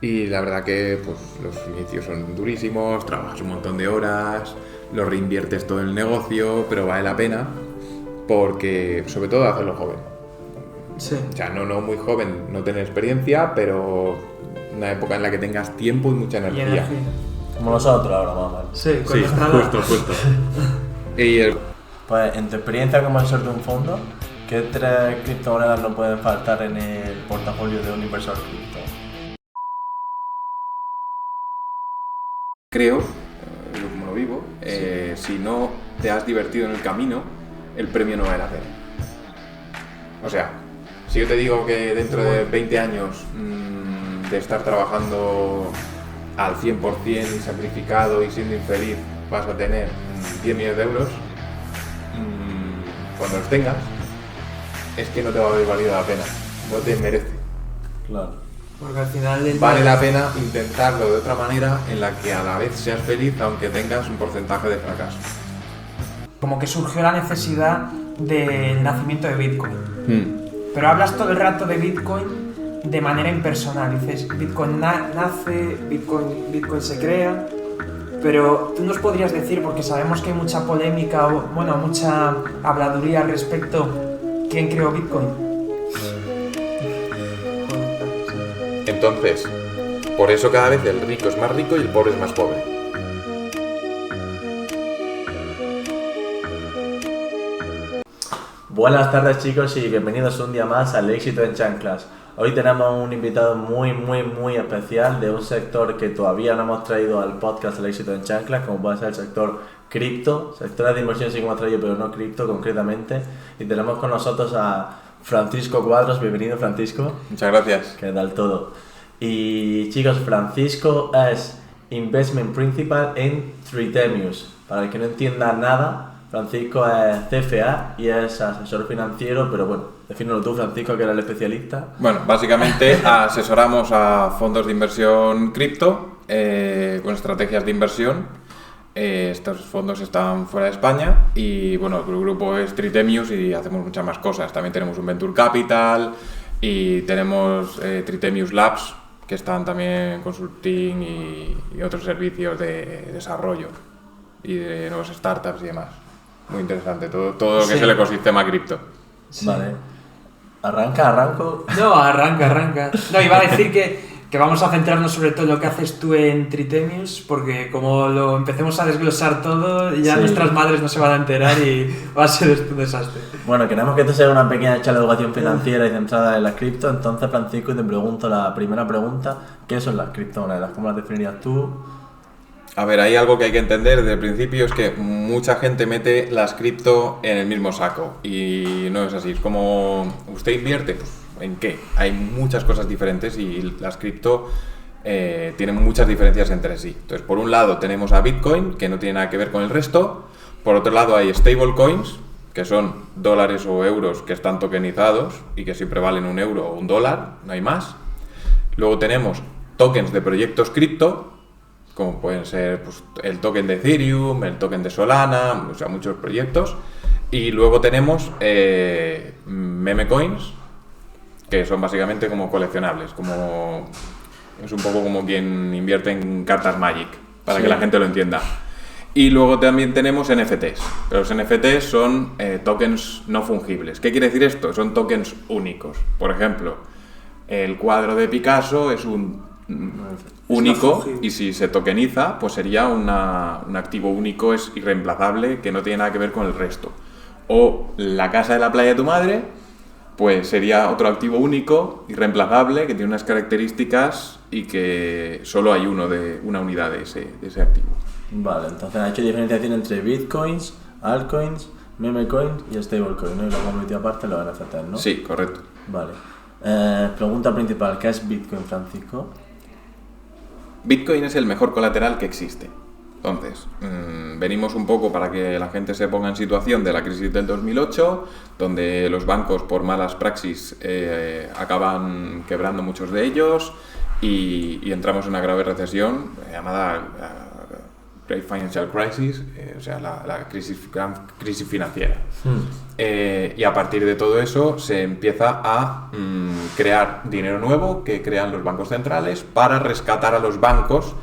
Y la verdad que pues, los inicios son durísimos, trabajas un montón de horas, lo reinviertes todo en el negocio, pero vale la pena porque, sobre todo, hacerlo joven. Sí. O sea, no muy joven, no tener experiencia, pero una época en la que tengas tiempo y mucha Y energía. energía. Como nosotros ahora, más o menos. Sí, con Sí, nuestra edad. justo. Y Pues, en tu experiencia como asesor de un fondo, ¿qué 3 criptomonedas no pueden faltar en el portafolio de un inversor cripto? creo, como lo vivo, si no te has divertido en el camino, el premio no vale la pena. O sea, si yo te digo que dentro de 20 años de estar trabajando al 100% sacrificado y siendo infeliz vas a tener 10 millones de euros, cuando los tengas, es que no te va a haber valido la pena, no te merece. Claro. Porque al final Vale la pena intentarlo de otra manera en la que a la vez seas feliz aunque tengas un porcentaje de fracaso. como que surgió la necesidad del nacimiento de Bitcoin. Pero hablas todo el rato de Bitcoin de manera impersonal. Dices, Bitcoin nace, Bitcoin se crea. Pero tú nos podrías decir, porque sabemos que hay mucha polémica, bueno, mucha habladuría al respecto, ¿quién creó Bitcoin? Entonces, por eso cada vez el rico es más rico y el pobre es más pobre. Buenas tardes, chicos, y bienvenidos un día más al Éxito en Chanclas. Hoy tenemos un invitado muy especial de un sector que todavía no hemos traído al podcast El Éxito en Chanclas, como puede ser el sector cripto. Sectores de inversión sí que hemos traído, pero no cripto concretamente. Y tenemos con nosotros a Francisco Cuadros. Bienvenido, Francisco. Muchas gracias. ¿Qué tal todo? Y chicos, Francisco es Investment Principal en Tritemius. Para el que no entienda nada, Francisco es CFA y es asesor financiero, pero bueno, defínelo tú, Francisco, que eres el especialista. Bueno, básicamente asesoramos a fondos de inversión cripto con estrategias de inversión. Estos fondos están fuera de España y bueno, el grupo es Tritemius y hacemos muchas más cosas. También tenemos un Venture Capital y tenemos Tritemius Labs, que están también en consulting y otros servicios de desarrollo y de nuevas startups y demás. Muy interesante, todo lo que es el ecosistema cripto. Sí. Vale. ¿Arranco? No, arranca. No, iba a decir que vamos a centrarnos sobre todo en lo que haces tú en Tritemius, porque como lo empecemos a desglosar todo, ya Sí. Nuestras madres no se van a enterar y va a ser esto un desastre. Bueno, queremos que esto sea una pequeña charla de educación financiera y centrada en las cripto. Entonces, Francisco, te pregunto la primera pregunta: ¿qué son las criptomonedas? ¿Cómo las definirías tú? A ver, hay algo que hay que entender desde el principio, es que mucha gente mete las cripto en el mismo saco y no es así. Es como, ¿usted invierte? Pues, ¿en qué? Hay muchas cosas diferentes y las cripto tienen muchas diferencias entre sí. Entonces, por un lado tenemos a Bitcoin, que no tiene nada que ver con el resto. Por otro lado hay stablecoins, que son dólares o euros que están tokenizados y que siempre valen un euro o un dólar, no hay más. Luego tenemos tokens de proyectos cripto, como pueden ser pues, el token de Ethereum, el token de Solana, o sea, muchos proyectos. Y luego tenemos meme coins, que son básicamente como coleccionables, es un poco como quien invierte en cartas Magic, para Sí. que la gente lo entienda. Y luego también tenemos NFTs. Pero los NFTs son tokens no fungibles. ¿Qué quiere decir esto? Son tokens únicos. Por ejemplo, el cuadro de Picasso es un único fungible. y si se tokeniza, pues sería un activo único, es irreemplazable, que no tiene nada que ver con el resto. O la casa de la playa de tu madre, pues sería otro activo único, irreemplazable, que tiene unas características y que solo hay una unidad de ese activo. Vale, entonces ha hecho diferenciación entre bitcoins, altcoins, meme coins y stablecoin, ¿no? Y luego hemos metido aparte los NFTs, ¿no? Sí, correcto. Vale. Pregunta principal: ¿qué es Bitcoin, Francisco? Bitcoin es el mejor colateral que existe. Entonces, venimos un poco para que la gente se ponga en situación de la crisis del 2008, donde los bancos por malas praxis acaban quebrando muchos de ellos y entramos en una grave recesión llamada Great Financial Crisis, o sea, la gran crisis financiera. Y a partir de todo eso se empieza a crear dinero nuevo que crean los bancos centrales para rescatar a los bancos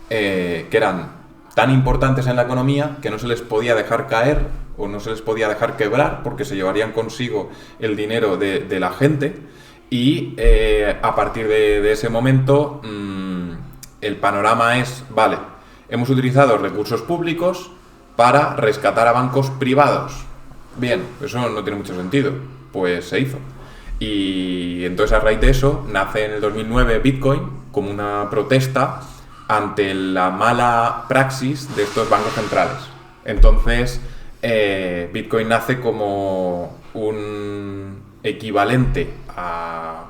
que eran tan importantes en la economía que no se les podía dejar caer o no se les podía dejar quebrar porque se llevarían consigo el dinero de la gente. Y a partir de ese momento el panorama es, vale, hemos utilizado recursos públicos para rescatar a bancos privados. Bien, eso no tiene mucho sentido, pues se hizo. Y entonces a raíz de eso nace en el 2009 Bitcoin como una protesta ante la mala praxis de estos bancos centrales. Entonces Bitcoin nace como un equivalente a...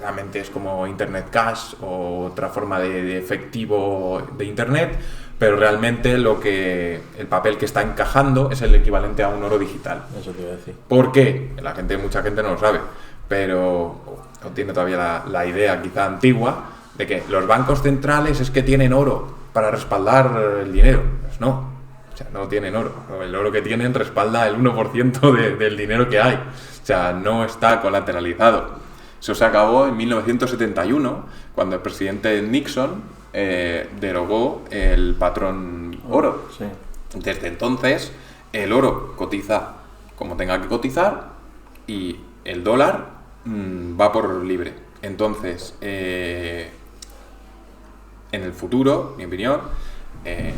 realmente es como Internet Cash o otra forma de efectivo de Internet, pero realmente el papel que está encajando es el equivalente a un oro digital. Eso te iba a decir. ¿Por qué? Mucha gente no lo sabe, pero no tiene todavía la idea quizá antigua de que los bancos centrales es que tienen oro para respaldar el dinero. Pues no, o sea, no tienen oro. El oro que tienen respalda el 1% del dinero que hay. O sea, no está colateralizado. Eso se acabó en 1971, cuando el presidente Nixon derogó el patrón oro. Sí. Desde entonces, el oro cotiza como tenga que cotizar y el dólar va por libre. Entonces, en el futuro, mi opinión,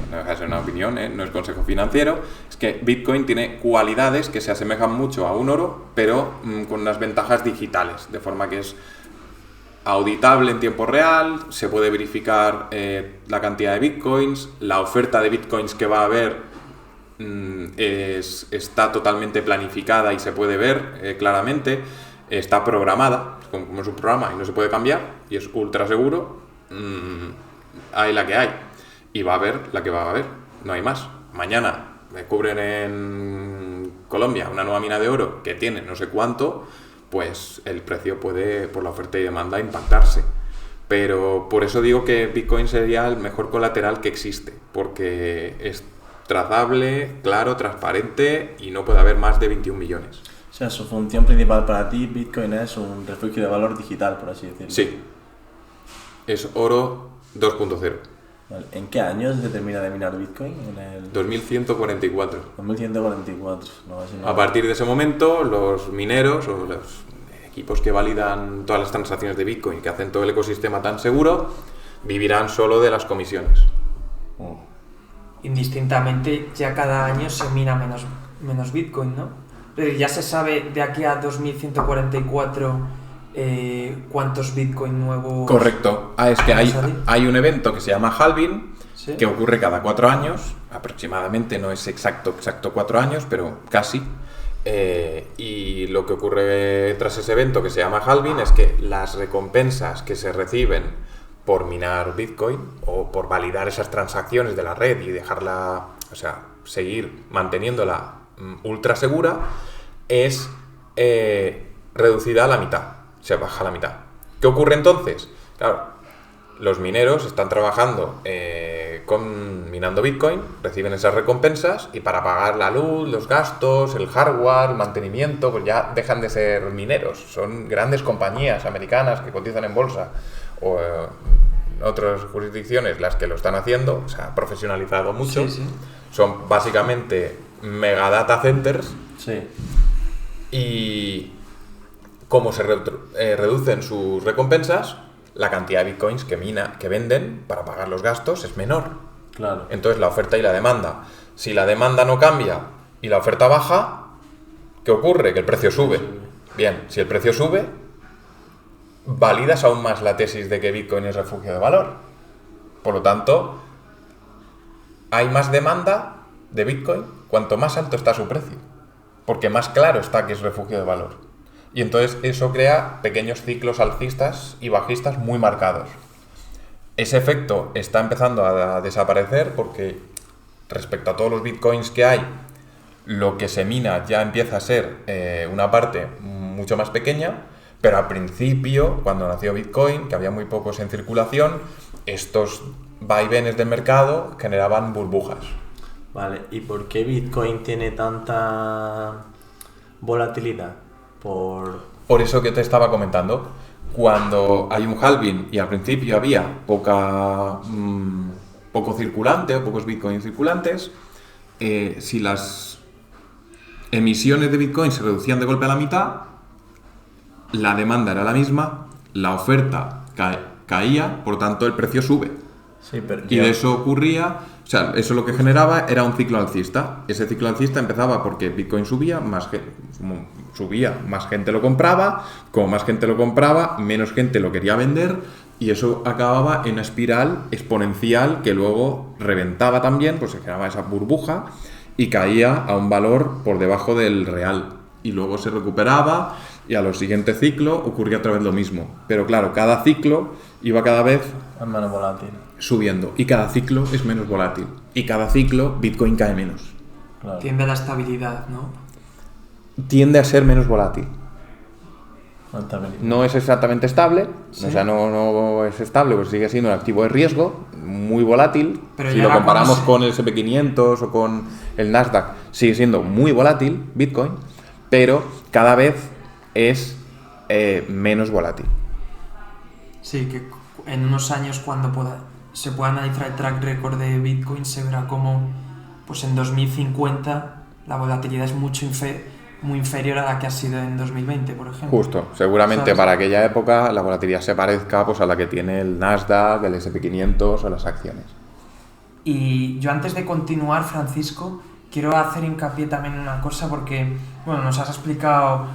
no deja de ser una opinión, no es consejo financiero, es que Bitcoin tiene cualidades que se asemejan mucho a un oro, pero con unas ventajas digitales, de forma que es auditable en tiempo real, se puede verificar la cantidad de Bitcoins, la oferta de Bitcoins que va a haber está totalmente planificada y se puede ver claramente, está programada, como es un programa y no se puede cambiar, y es ultra seguro, hay la que hay. Y va a haber la que va a haber, no hay más. Mañana descubren en Colombia una nueva mina de oro que tiene no sé cuánto, pues el precio puede, por la oferta y demanda, impactarse. Pero por eso digo que Bitcoin sería el mejor colateral que existe, porque es trazable, claro, transparente y no puede haber más de 21 millones. O sea, su función principal para ti, Bitcoin, es un refugio de valor digital, por así decirlo. Sí, es oro 2.0. Vale. ¿En qué año se termina de minar Bitcoin? En el 2144. 2144. A partir de ese momento, los mineros o los equipos que validan todas las transacciones de Bitcoin, que hacen todo el ecosistema tan seguro, vivirán solo de las comisiones. Indistintamente, ya cada año se mina menos Bitcoin, ¿no? Ya se sabe de aquí a 2144 cuántos Bitcoin nuevos. Correcto. Es que hay un evento que se llama halving, ¿sí? Que ocurre cada 4 años, aproximadamente, no es exacto 4 años, pero casi. Y lo que ocurre tras ese evento que se llama halving es que las recompensas que se reciben por minar Bitcoin o por validar esas transacciones de la red y dejarla, o sea, seguir manteniéndola ultra segura, es reducida a la mitad. Se baja a la mitad. ¿Qué ocurre entonces? Claro, los mineros están trabajando minando Bitcoin, reciben esas recompensas y para pagar la luz, los gastos, el hardware, el mantenimiento, pues ya dejan de ser mineros. Son grandes compañías americanas que cotizan en bolsa o en otras jurisdicciones las que lo están haciendo, o sea, profesionalizado mucho. Sí. Son básicamente mega data centers. Sí. Y como se reducen sus recompensas, la cantidad de bitcoins que venden para pagar los gastos es menor. Claro. Entonces la oferta y la demanda. Si la demanda no cambia y la oferta baja, ¿qué ocurre? Que el precio sube. Bien, si el precio sube, validas aún más la tesis de que Bitcoin es refugio de valor. Por lo tanto, hay más demanda de Bitcoin cuanto más alto está su precio, porque más claro está que es refugio de valor. Y entonces eso crea pequeños ciclos alcistas y bajistas muy marcados. Ese efecto está empezando a desaparecer porque respecto a todos los bitcoins que hay, lo que se mina ya empieza a ser una parte mucho más pequeña, pero al principio, cuando nació Bitcoin, que había muy pocos en circulación, estos vaivenes del mercado generaban burbujas. Vale, ¿y por qué Bitcoin tiene tanta volatilidad? Por eso que te estaba comentando, cuando hay un halving y al principio había poco circulante o pocos bitcoins circulantes, si las emisiones de bitcoin se reducían de golpe a la mitad, la demanda era la misma, la oferta caía, por tanto el precio sube. Sí, pero Y de eso ocurría, o sea, eso lo que generaba era un ciclo alcista. Ese ciclo alcista empezaba porque Bitcoin subía, más gente lo compraba, como más gente lo compraba, menos gente lo quería vender, y eso acababa en una espiral exponencial que luego reventaba también, pues se generaba esa burbuja y caía a un valor por debajo del real. Y luego se recuperaba y a los siguientes ciclos ocurría otra vez lo mismo. Pero claro, cada ciclo iba cada vez es menos volátil. subiendo y cada ciclo es menos volátil y cada ciclo Bitcoin cae menos. Claro. Tiende a la estabilidad, ¿no? Tiende a ser menos volátil. Estabilidad. No es exactamente estable, Sí. o sea, no es estable, pues sigue siendo un activo de riesgo, muy volátil. Pero si ya lo la comparamos conoce. con el SP500 o con el Nasdaq, sigue siendo muy volátil Bitcoin, pero cada vez es menos volátil. Sí, que en unos años cuando se pueda analizar el track record de Bitcoin se verá como pues en 2050 la volatilidad es muy inferior a la que ha sido en 2020, por ejemplo. Justo, seguramente ¿Sabes? para aquella época la volatilidad se parezca pues, a la que tiene el Nasdaq, el SP500 o las acciones. Y yo antes de continuar, Francisco, quiero hacer hincapié también en una cosa porque, bueno, nos has explicado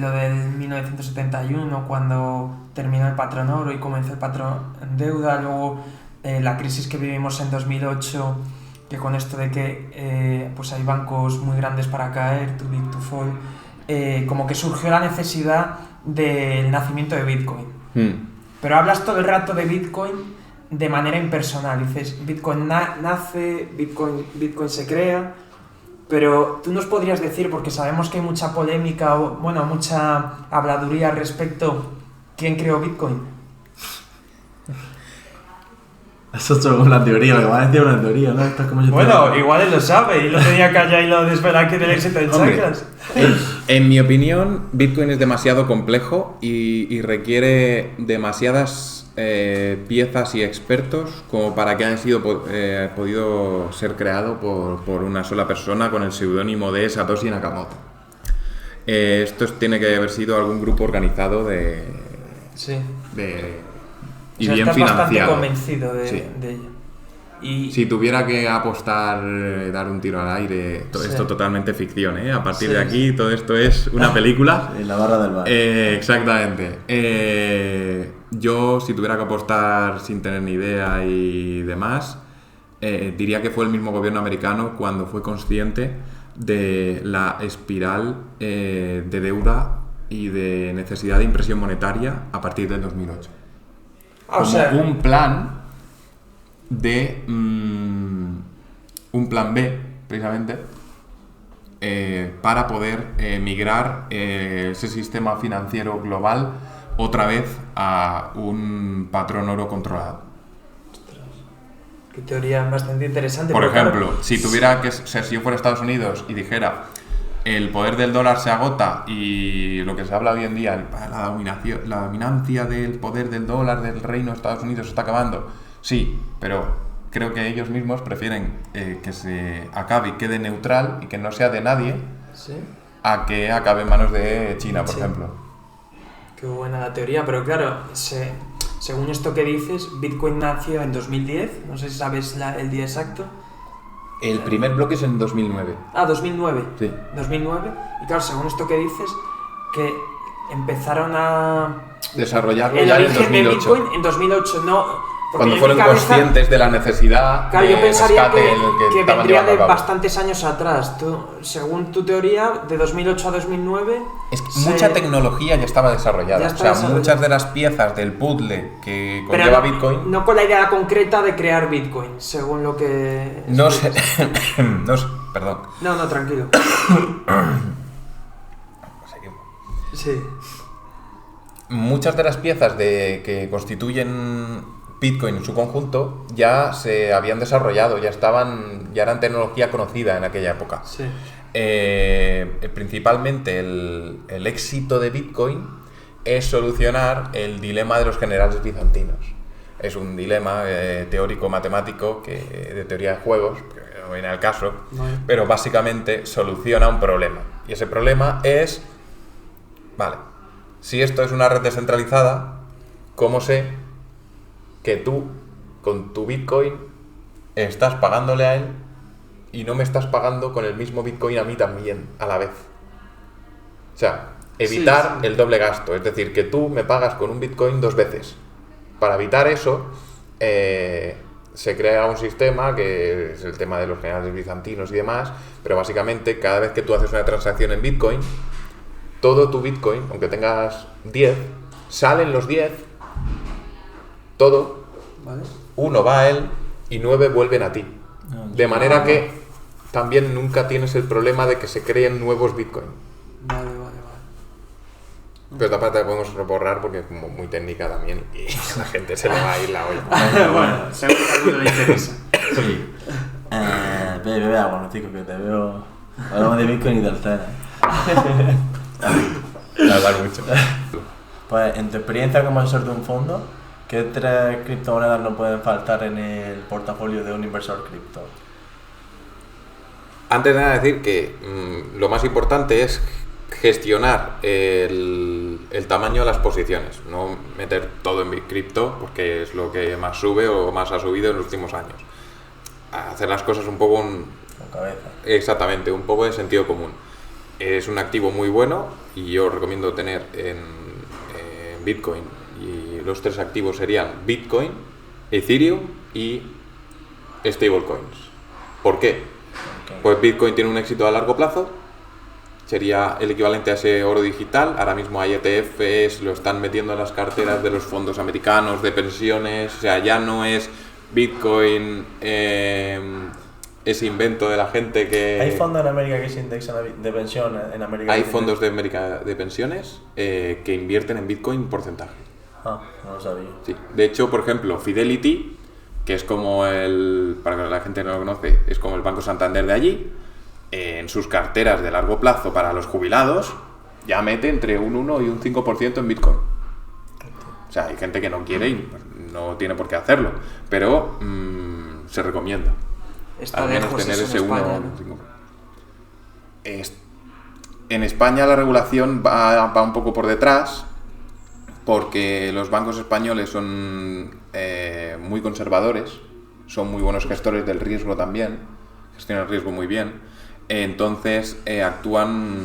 lo del 1971, cuando terminó el patrón oro y comenzó el patrón deuda, luego la crisis que vivimos en 2008, que con esto de que pues hay bancos muy grandes para caer, too big to fall, como que surgió la necesidad del nacimiento de Bitcoin. Pero hablas todo el rato de Bitcoin de manera impersonal. Dices, Bitcoin nace, Bitcoin se crea, pero tú nos podrías decir, porque sabemos que hay mucha polémica, mucha habladuría al respecto, ¿quién creó Bitcoin? Eso es una teoría, lo que va a decir es una teoría, ¿no? Esto es como yo igual él lo sabe y lo tenía callado y lo desvelar que del éxito de Hombre, chanclas. En mi opinión, Bitcoin es demasiado complejo y requiere demasiadas piezas y expertos como para que haya sido podido ser creado por una sola persona con el seudónimo de Satoshi Nakamoto. Esto tiene que haber sido algún grupo organizado Sí. y O sea, bien estás bastante financiado. convencido Sí. de ello. Y Si tuviera que apostar, dar un tiro al aire, Sí. esto totalmente ficción, ¿eh? A partir Sí, de aquí, todo esto es una película. En la barra del bar. Exactamente. Yo, si tuviera que apostar sin tener ni idea y demás, diría que fue el mismo gobierno americano cuando fue consciente de la espiral de deuda y de necesidad de impresión monetaria a partir del 2008. o Como sea, un plan de un plan B, precisamente, para poder migrar ese sistema financiero global otra vez a un patrón oro controlado. qué teoría bastante interesante. Por pero claro, ejemplo, si tuviera que ser, si yo fuera a Estados Unidos y dijera el poder del dólar se agota y lo que se habla hoy en día, la dominancia del poder del dólar del reino de Estados Unidos se está acabando, sí, pero creo que ellos mismos prefieren que se acabe y quede neutral y que no sea de nadie sí, a que acabe en manos de China, por Sí. ejemplo. qué buena la teoría, pero claro, según esto que dices, Bitcoin nació en 2010, no sé si sabes el día exacto. El primer bloque es en 2009. 2009. Sí. 2009. Y claro, según esto que dices, que empezaron a... Desarrollarlo El ya en origen de 2008. Bitcoin en 2008, no... porque Cuando en fueron mi cabeza- conscientes de la necesidad Claro, de yo pensaría rescate en el que estaban vendría llevando de a cabo. bastantes años atrás. Según tu teoría, de 2008 a 2009... Es que se- mucha tecnología ya estaba desarrollada. Ya O está sea, desarrollada. muchas de las piezas del puzzle que Pero conlleva no, Bitcoin. no con la idea concreta de crear Bitcoin, según lo que... No sé. No sé. Perdón. No, tranquilo. Sí. Muchas de las piezas que constituyen Bitcoin en su conjunto ya se habían desarrollado, ya eran tecnología conocida en aquella época. Sí. Principalmente el éxito de Bitcoin es solucionar el dilema de los generales bizantinos. Es un dilema teórico-matemático de teoría de juegos, que no viene al caso, pero básicamente soluciona un problema. Y ese problema es, vale, si esto es una red descentralizada, ¿cómo sé que tú, con tu Bitcoin, estás pagándole a él y no me estás pagando con el mismo Bitcoin a mí también, a la vez? O sea, evitar el doble gasto, es decir, que tú me pagas con un Bitcoin 2 veces. Para evitar eso, se crea un sistema que es el tema de los generales bizantinos y demás, pero básicamente cada vez que tú haces una transacción en Bitcoin, todo tu Bitcoin, aunque tengas 10, salen los 10, todo, ¿vale? 1 va a él y 9 vuelven a ti. De manera que también nunca tienes el problema de que se creen nuevos Bitcoin. Vale. Pero esta parte la podemos borrar porque es como muy técnica también y a la gente se le va a ir la olla. Bueno, seguro que a alguno le interesa. Sí. Bebe agua, no, chico, que te veo... Hablamos de Bitcoin y del Cena. Hablar mucho. Pues, en tu experiencia como asesor de un fondo, ¿qué 3 criptomonedas no pueden faltar en el portafolio de un inversor cripto? Antes de nada decir que lo más importante es gestionar el tamaño de las posiciones, no meter todo en cripto porque es lo que más sube o más ha subido en los últimos años. Hacer las cosas un poco Con cabeza. exactamente, un poco de sentido común. Es un activo muy bueno y yo recomiendo tener en Bitcoin, y los 3 activos serían Bitcoin, Ethereum y stablecoins. ¿Por qué? Pues Bitcoin tiene un éxito a largo plazo, sería el equivalente a ese oro digital. Ahora mismo hay ETFs, lo están metiendo en las carteras de los fondos americanos de pensiones, o sea, ya no es Bitcoin ese invento de la gente que... ¿Hay fondos en América que se indexan de pensión en América? Hay fondos de América de pensiones que invierten en Bitcoin porcentaje. Ah, no lo sabía. Sí. De hecho, por ejemplo, Fidelity, que es como para que la gente no lo conoce, es como el Banco Santander de allí, en sus carteras de largo plazo para los jubilados, ya mete entre un 1 y un 5% en Bitcoin. O sea, hay gente que no quiere y no tiene por qué hacerlo, pero se recomienda. Está Al menos lejos tener eso ese en 1 España, o ¿no? 5%. En España la regulación va un poco por detrás, porque los bancos españoles son muy conservadores, son muy buenos gestores del riesgo también, gestionan el riesgo muy bien, entonces actúan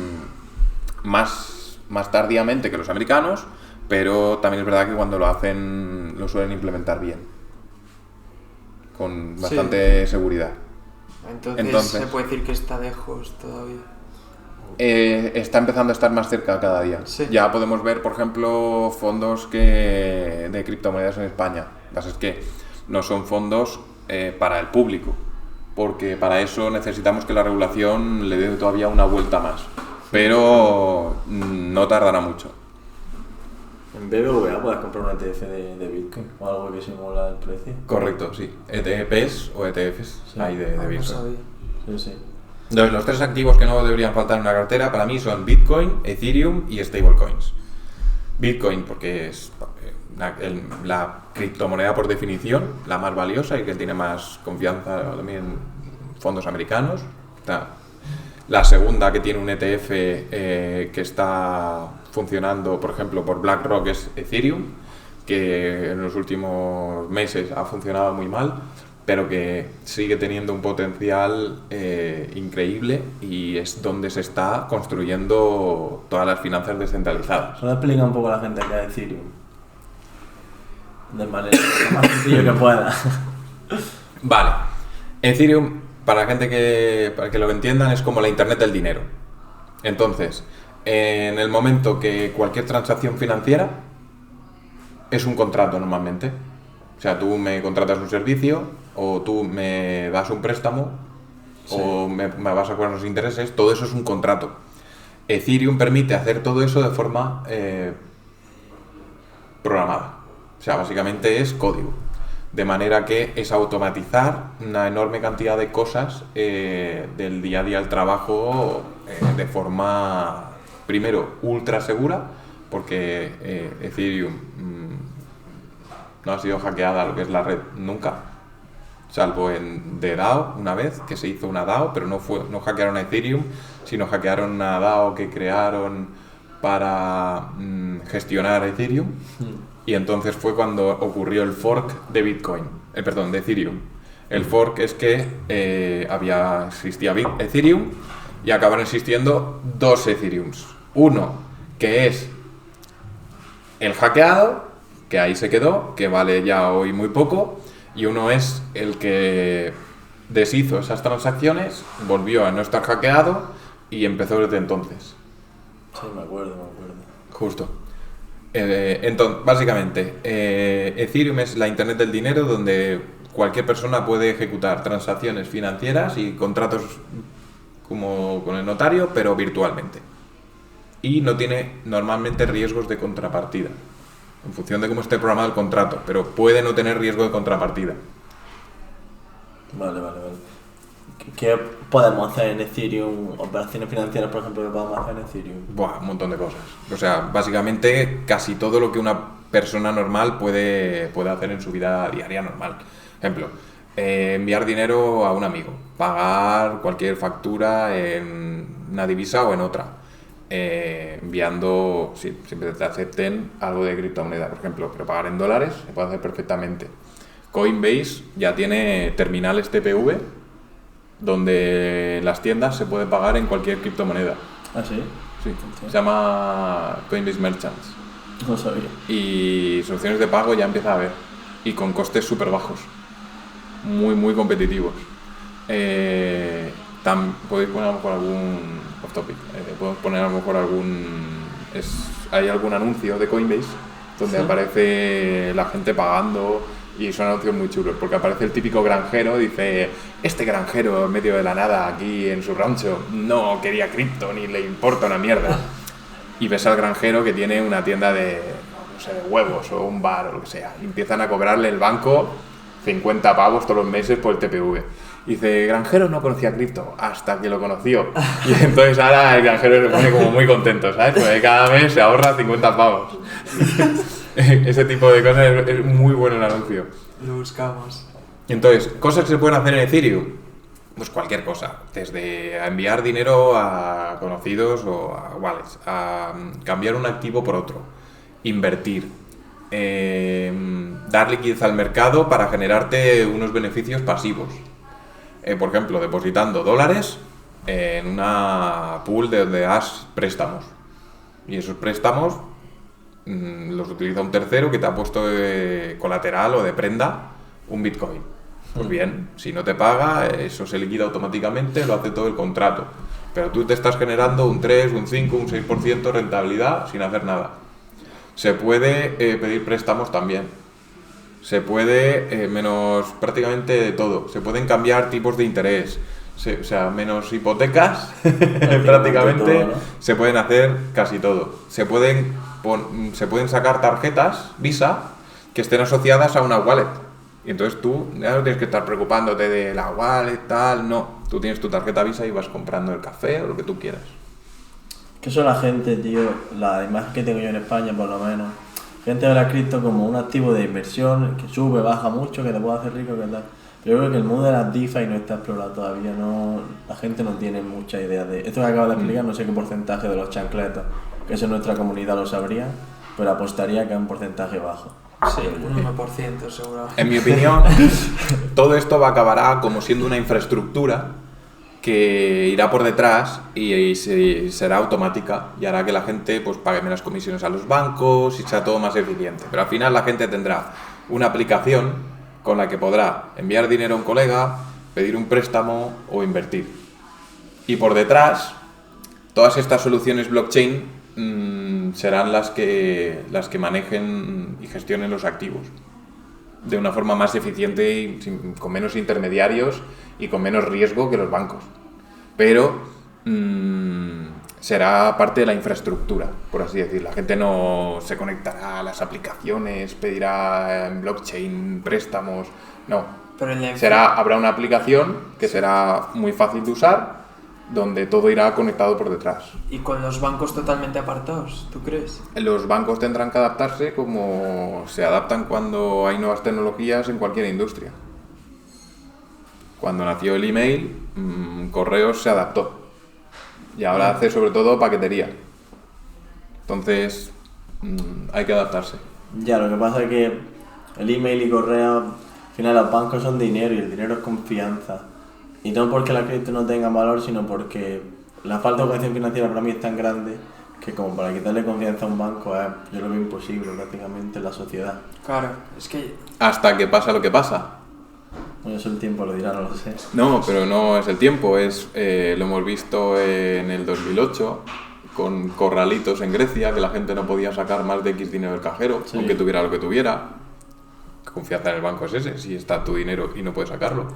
más tardíamente que los americanos, pero también es verdad que cuando lo hacen lo suelen implementar bien, con bastante seguridad. Entonces se puede decir que está lejos todavía. Está empezando a estar más cerca cada día. Sí. Ya podemos ver, por ejemplo, fondos de criptomonedas en España. Lo que pasa es que no son fondos para el público, porque para eso necesitamos que la regulación le dé todavía una vuelta más. Pero no tardará mucho. ¿En BBVA puedes comprar un ETF de Bitcoin o algo que simula el precio? Correcto, sí. ETPs o ETFs Sí. hay de No Bitcoin. sabía. Sí. Entonces, los 3 activos que no deberían faltar en una cartera para mí son Bitcoin, Ethereum y stablecoins. Bitcoin porque es la criptomoneda por definición, la más valiosa y que tiene más confianza también en fondos americanos. La segunda, que tiene un ETF que está funcionando, por ejemplo, por BlackRock, es Ethereum, que en los últimos meses ha funcionado muy mal, pero que sigue teniendo un potencial increíble y es donde se está construyendo todas las finanzas descentralizadas. Solo explica un poco a la gente que es Ethereum. De manera lo más sencillo que pueda. Vale. Ethereum, para la gente para que lo entiendan, es como la Internet del dinero. Entonces, en el momento que cualquier transacción financiera es un contrato normalmente. O sea, tú me contratas un servicio o tú me das un préstamo o me vas a cobrar los intereses, todo eso es un contrato. Ethereum permite hacer todo eso de forma programada. O sea, básicamente es código. de manera que es automatizar una enorme cantidad de cosas del día a día del trabajo de forma, primero, ultra segura, porque Ethereum no ha sido hackeada lo que es la red nunca, salvo en de DAO una vez, que se hizo una DAO, pero no hackearon a Ethereum, sino hackearon una DAO que crearon para gestionar Ethereum. Y entonces fue cuando ocurrió el fork de Bitcoin, de Ethereum. El fork es que existía Ethereum y acabaron existiendo dos Ethereums. Uno que es el hackeado, que ahí se quedó, que vale ya hoy muy poco, y uno es el que deshizo esas transacciones, volvió a no estar hackeado y empezó desde entonces. Sí, me acuerdo. Justo. Entonces, básicamente, Ethereum es la Internet del dinero donde cualquier persona puede ejecutar transacciones financieras y contratos como con el notario, pero virtualmente. Y no tiene normalmente riesgos de contrapartida, en función de cómo esté programado el contrato, pero puede no tener riesgo de contrapartida. Vale. ¿Qué podemos hacer en Ethereum? Operaciones financieras, por ejemplo, que podemos hacer en Ethereum. Un montón de cosas. O sea, básicamente casi todo lo que una persona normal puede hacer en su vida diaria normal. Ejemplo, enviar dinero a un amigo, pagar cualquier factura en una divisa o en otra, enviando, siempre te acepten algo de criptomoneda, por ejemplo, pero pagar en dólares se puede hacer perfectamente. Coinbase ya tiene terminales TPV donde en las tiendas se puede pagar en cualquier criptomoneda. ¿Ah, sí? Sí, se llama Coinbase Merchants. No sabía. Y soluciones de pago ya empieza a haber, y con costes súper bajos, muy competitivos. Podéis poner a lo mejor algún off topic, podemos poner a lo mejor hay algún anuncio de Coinbase donde aparece la gente pagando. Y son anuncios muy chulos, porque aparece el típico granjero, dice, este granjero en medio de la nada aquí en su rancho no quería cripto ni le importa una mierda. Y ves al granjero que tiene una tienda de huevos o un bar o lo que sea, y empiezan a cobrarle el banco 50 pavos todos los meses por el TPV. Y dice, granjero no conocía cripto hasta que lo conoció. Y entonces ahora el granjero se pone como muy contento, ¿sabes? Porque cada mes se ahorra 50 pavos. Ese tipo de cosas es muy bueno el anuncio. Lo buscamos. Entonces, cosas que se pueden hacer en Ethereum, pues cualquier cosa, desde a enviar dinero a conocidos o a wallets, a cambiar un activo por otro, invertir, dar liquidez al mercado para generarte unos beneficios pasivos. Por ejemplo, depositando dólares en una pool de donde das préstamos. Y esos préstamos los utiliza un tercero que te ha puesto de colateral o de prenda un Bitcoin. Pues bien, si no te paga, eso se liquida automáticamente, lo hace todo el contrato. Pero tú te estás generando un 3, un 5, un 6% rentabilidad sin hacer nada. Se puede pedir préstamos también. Se puede menos prácticamente de todo. Se pueden cambiar tipos de interés. O sea, menos hipotecas prácticamente todo, ¿no? Se pueden hacer casi todo. Se pueden sacar tarjetas Visa que estén asociadas a una wallet. Y entonces tú ya no tienes que estar preocupándote de la wallet, tal, no. Tú tienes tu tarjeta Visa y vas comprando el café o lo que tú quieras. Que eso la gente, tío, la imagen que tengo yo en España por lo menos, gente ve la cripto como un activo de inversión que sube, baja mucho, que te puede hacer rico, que tal. Pero yo creo que el mundo de las DeFi no está explorado todavía, no, la gente no tiene mucha idea de... Esto que acabo de explicar, no sé qué porcentaje de los chancletos, que eso en nuestra comunidad lo sabría, pero apostaría que es un porcentaje bajo. Sí, un 1% seguro. En mi opinión, todo esto acabará como siendo una infraestructura que irá por detrás y será automática y hará que la gente pues pague menos comisiones a los bancos y sea todo más eficiente. Pero al final la gente tendrá una aplicación con la que podrá enviar dinero a un colega, pedir un préstamo o invertir. Y por detrás, todas estas soluciones blockchain serán las que manejen y gestionen los activos de una forma más eficiente y con menos intermediarios y con menos riesgo que los bancos. Pero será parte de la infraestructura, por así decir. La gente no se conectará a las aplicaciones, pedirá en blockchain préstamos, no. Pero Habrá una aplicación que será muy fácil de usar, donde todo irá conectado por detrás. Y con los bancos totalmente apartados, ¿tú crees? Los bancos tendrán que adaptarse como se adaptan cuando hay nuevas tecnologías en cualquier industria. Cuando nació el email, Correos se adaptó. Y ahora hace sobre todo paquetería. Entonces, hay que adaptarse. Ya, lo que pasa es que el email y correo, al final los bancos son dinero y el dinero es confianza. Y no porque la cripto no tenga valor, sino porque la falta de educación financiera para mí es tan grande que como para quitarle confianza a un banco yo lo veo imposible prácticamente en la sociedad. Claro, es que... Hasta que pasa lo que pasa. Bueno, eso el tiempo lo dirá, no lo sé. No, pero no es el tiempo, lo hemos visto en el 2008 con corralitos en Grecia, que la gente no podía sacar más de X dinero del cajero, sí, aunque tuviera lo que tuviera. ¿Qué confianza en el banco es ese, si está tu dinero y no puedes sacarlo?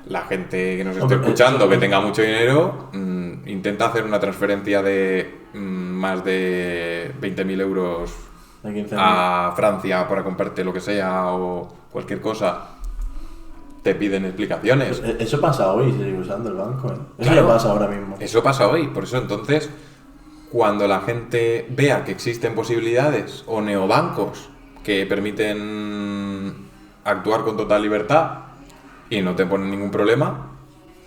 La gente que nos esté escuchando, que tenga mucho dinero, intenta hacer una transferencia de más de 20.000 euros a Francia para comprarte lo que sea o cualquier cosa. Te piden explicaciones. Eso pasa hoy, sigue usando el banco, ¿eh? Eso Claro, ya pasa ahora mismo. Eso pasa hoy, por eso entonces, cuando la gente vea que existen posibilidades o neobancos que permiten actuar con total libertad y no te ponen ningún problema,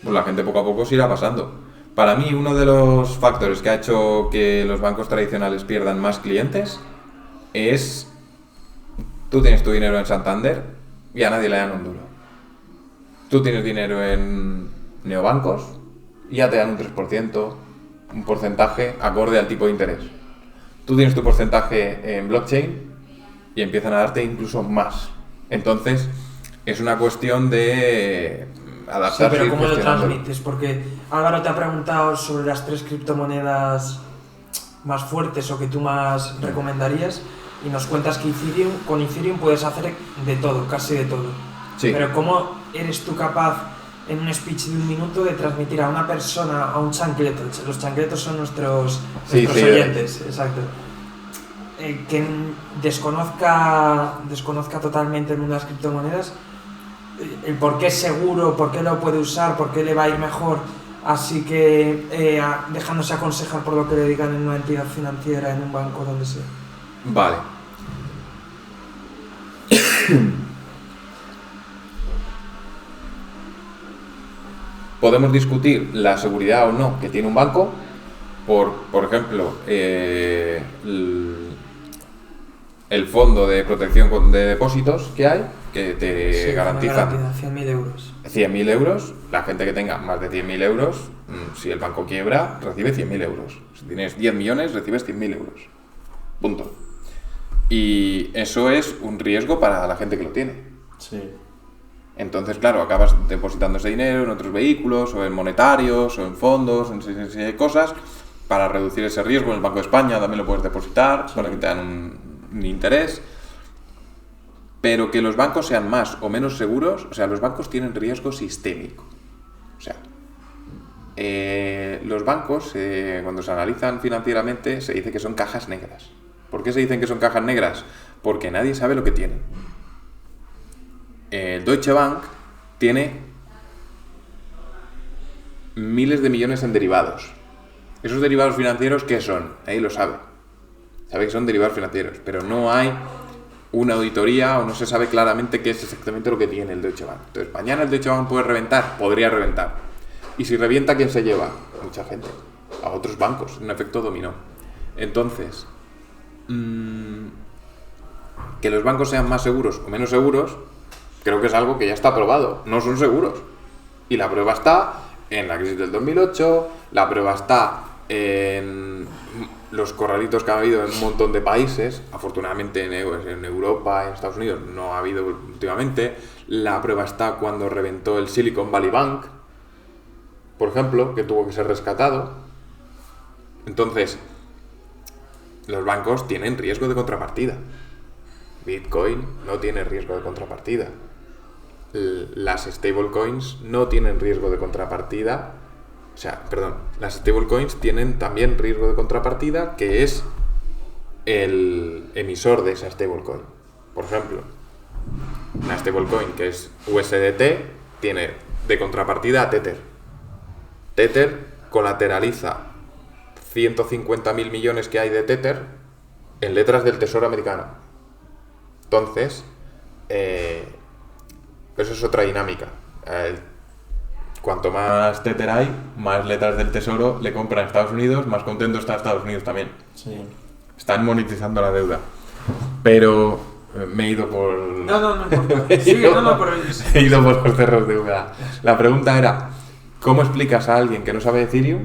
pues la gente poco a poco se irá pasando. Para mí, uno de los factores que ha hecho que los bancos tradicionales pierdan más clientes es: tú tienes tu dinero en Santander y a nadie le dan un duro. Tú tienes dinero en neobancos y ya te dan un 3%, un porcentaje acorde al tipo de interés. Tú tienes tu porcentaje en blockchain y empiezan a darte incluso más. Entonces, es una cuestión de adaptarse. Sí, pero ¿cómo lo gestionando. transmites? Porque Álvaro te ha preguntado sobre las 3 criptomonedas más fuertes o que tú más recomendarías y nos cuentas que con Ethereum puedes hacer de todo, casi de todo. Sí. Pero ¿cómo eres tú capaz en un speech de 1 minuto de transmitir a una persona, a un chancleto? Los chancletos son nuestros oyentes, exacto. Que desconozca totalmente en unas criptomonedas el por qué es seguro, por qué lo puede usar, por qué le va a ir mejor, así que dejándose aconsejar por lo que le digan en una entidad financiera, en un banco, donde sea. Vale. Podemos discutir la seguridad o no que tiene un banco por ejemplo, el fondo de protección de depósitos que hay, que te garantiza 100.000 euros. 100.000 euros. La gente que tenga más de 100.000 euros, si el banco quiebra, recibe 100.000 euros. Si tienes 10 millones, recibes 100.000 euros. Punto. Y eso es un riesgo para la gente que lo tiene. Sí. Entonces, claro, acabas depositando ese dinero en otros vehículos, o en monetarios, o en fondos, en serie de cosas, para reducir ese riesgo. En el Banco de España también lo puedes depositar, para que te dan un interés. Pero que los bancos sean más o menos seguros, o sea, los bancos tienen riesgo sistémico. O sea, los bancos, cuando se analizan financieramente, se dice que son cajas negras. ¿Por qué se dicen que son cajas negras? Porque nadie sabe lo que tienen. El Deutsche Bank tiene miles de millones en derivados. ¿Esos derivados financieros qué son? Ahí lo sabe. Sabe que son derivados financieros, pero no hay una auditoría o no se sabe claramente qué es exactamente lo que tiene el Deutsche Bank. Entonces, mañana el Deutsche Bank puede reventar, podría reventar. Y si revienta, ¿quién se lleva? Mucha gente. A otros bancos, un efecto dominó. Entonces, que los bancos sean más seguros o menos seguros, creo que es algo que ya está probado. No son seguros. Y la prueba está en la crisis del 2008, la prueba está en los corralitos que ha habido en un montón de países. Afortunadamente en Europa, en Estados Unidos, no ha habido últimamente. La prueba está cuando reventó el Silicon Valley Bank, por ejemplo, que tuvo que ser rescatado. Entonces, los bancos tienen riesgo de contrapartida. Bitcoin no tiene riesgo de contrapartida. Las stablecoins no tienen riesgo de contrapartida las stablecoins tienen también riesgo de contrapartida, que es el emisor de esa stablecoin. Por ejemplo, una stablecoin que es USDT tiene de contrapartida a Tether. Tether colateraliza 150.000 millones que hay de Tether en letras del Tesoro americano. Entonces, eso es otra dinámica. Cuanto más Tether hay, más letras del Tesoro le compran a Estados Unidos, más contento está Estados Unidos también. Sí. Están monetizando la deuda. Pero me he ido por... No importa. Sigue, por el... He ido por los cerros de UDA. La pregunta era, ¿cómo explicas a alguien que no sabe Ethereum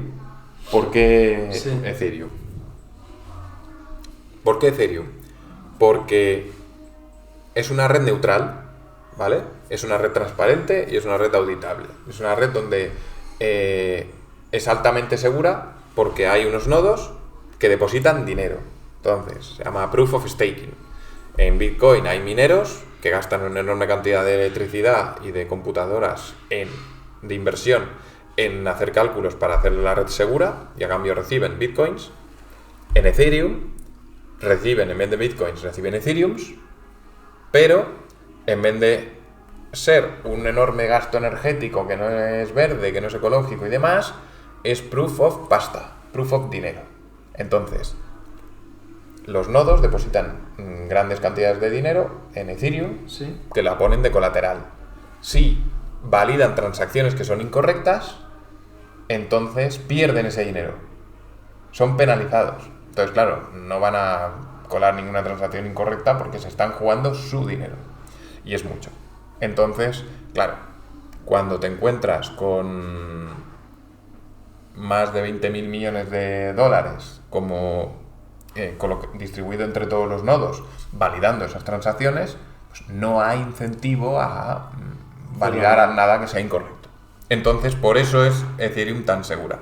por qué Ethereum? ¿Por qué Ethereum? Porque es una red neutral, ¿vale? Es una red transparente y es una red auditable. Es una red donde es altamente segura porque hay unos nodos que depositan dinero. Entonces, se llama Proof of Staking. En Bitcoin hay mineros que gastan una enorme cantidad de electricidad y de computadoras de inversión en hacer cálculos para hacer la red segura y a cambio reciben Bitcoins. En Ethereum en vez de Bitcoins, reciben Ethereums, pero en vez de ser un enorme gasto energético que no es verde, que no es ecológico y demás, es Proof of Pasta, Proof of dinero. Entonces, los nodos depositan grandes cantidades de dinero en Ethereum, que la ponen de colateral. Si validan transacciones que son incorrectas, entonces pierden ese dinero. Son penalizados. Entonces, claro, no van a colar ninguna transacción incorrecta porque se están jugando su dinero. Y es mucho. Entonces, claro, cuando te encuentras con más de 20.000 millones de dólares como distribuido entre todos los nodos, validando esas transacciones, pues no hay incentivo a validar nada que sea incorrecto. Entonces, por eso es Ethereum tan segura.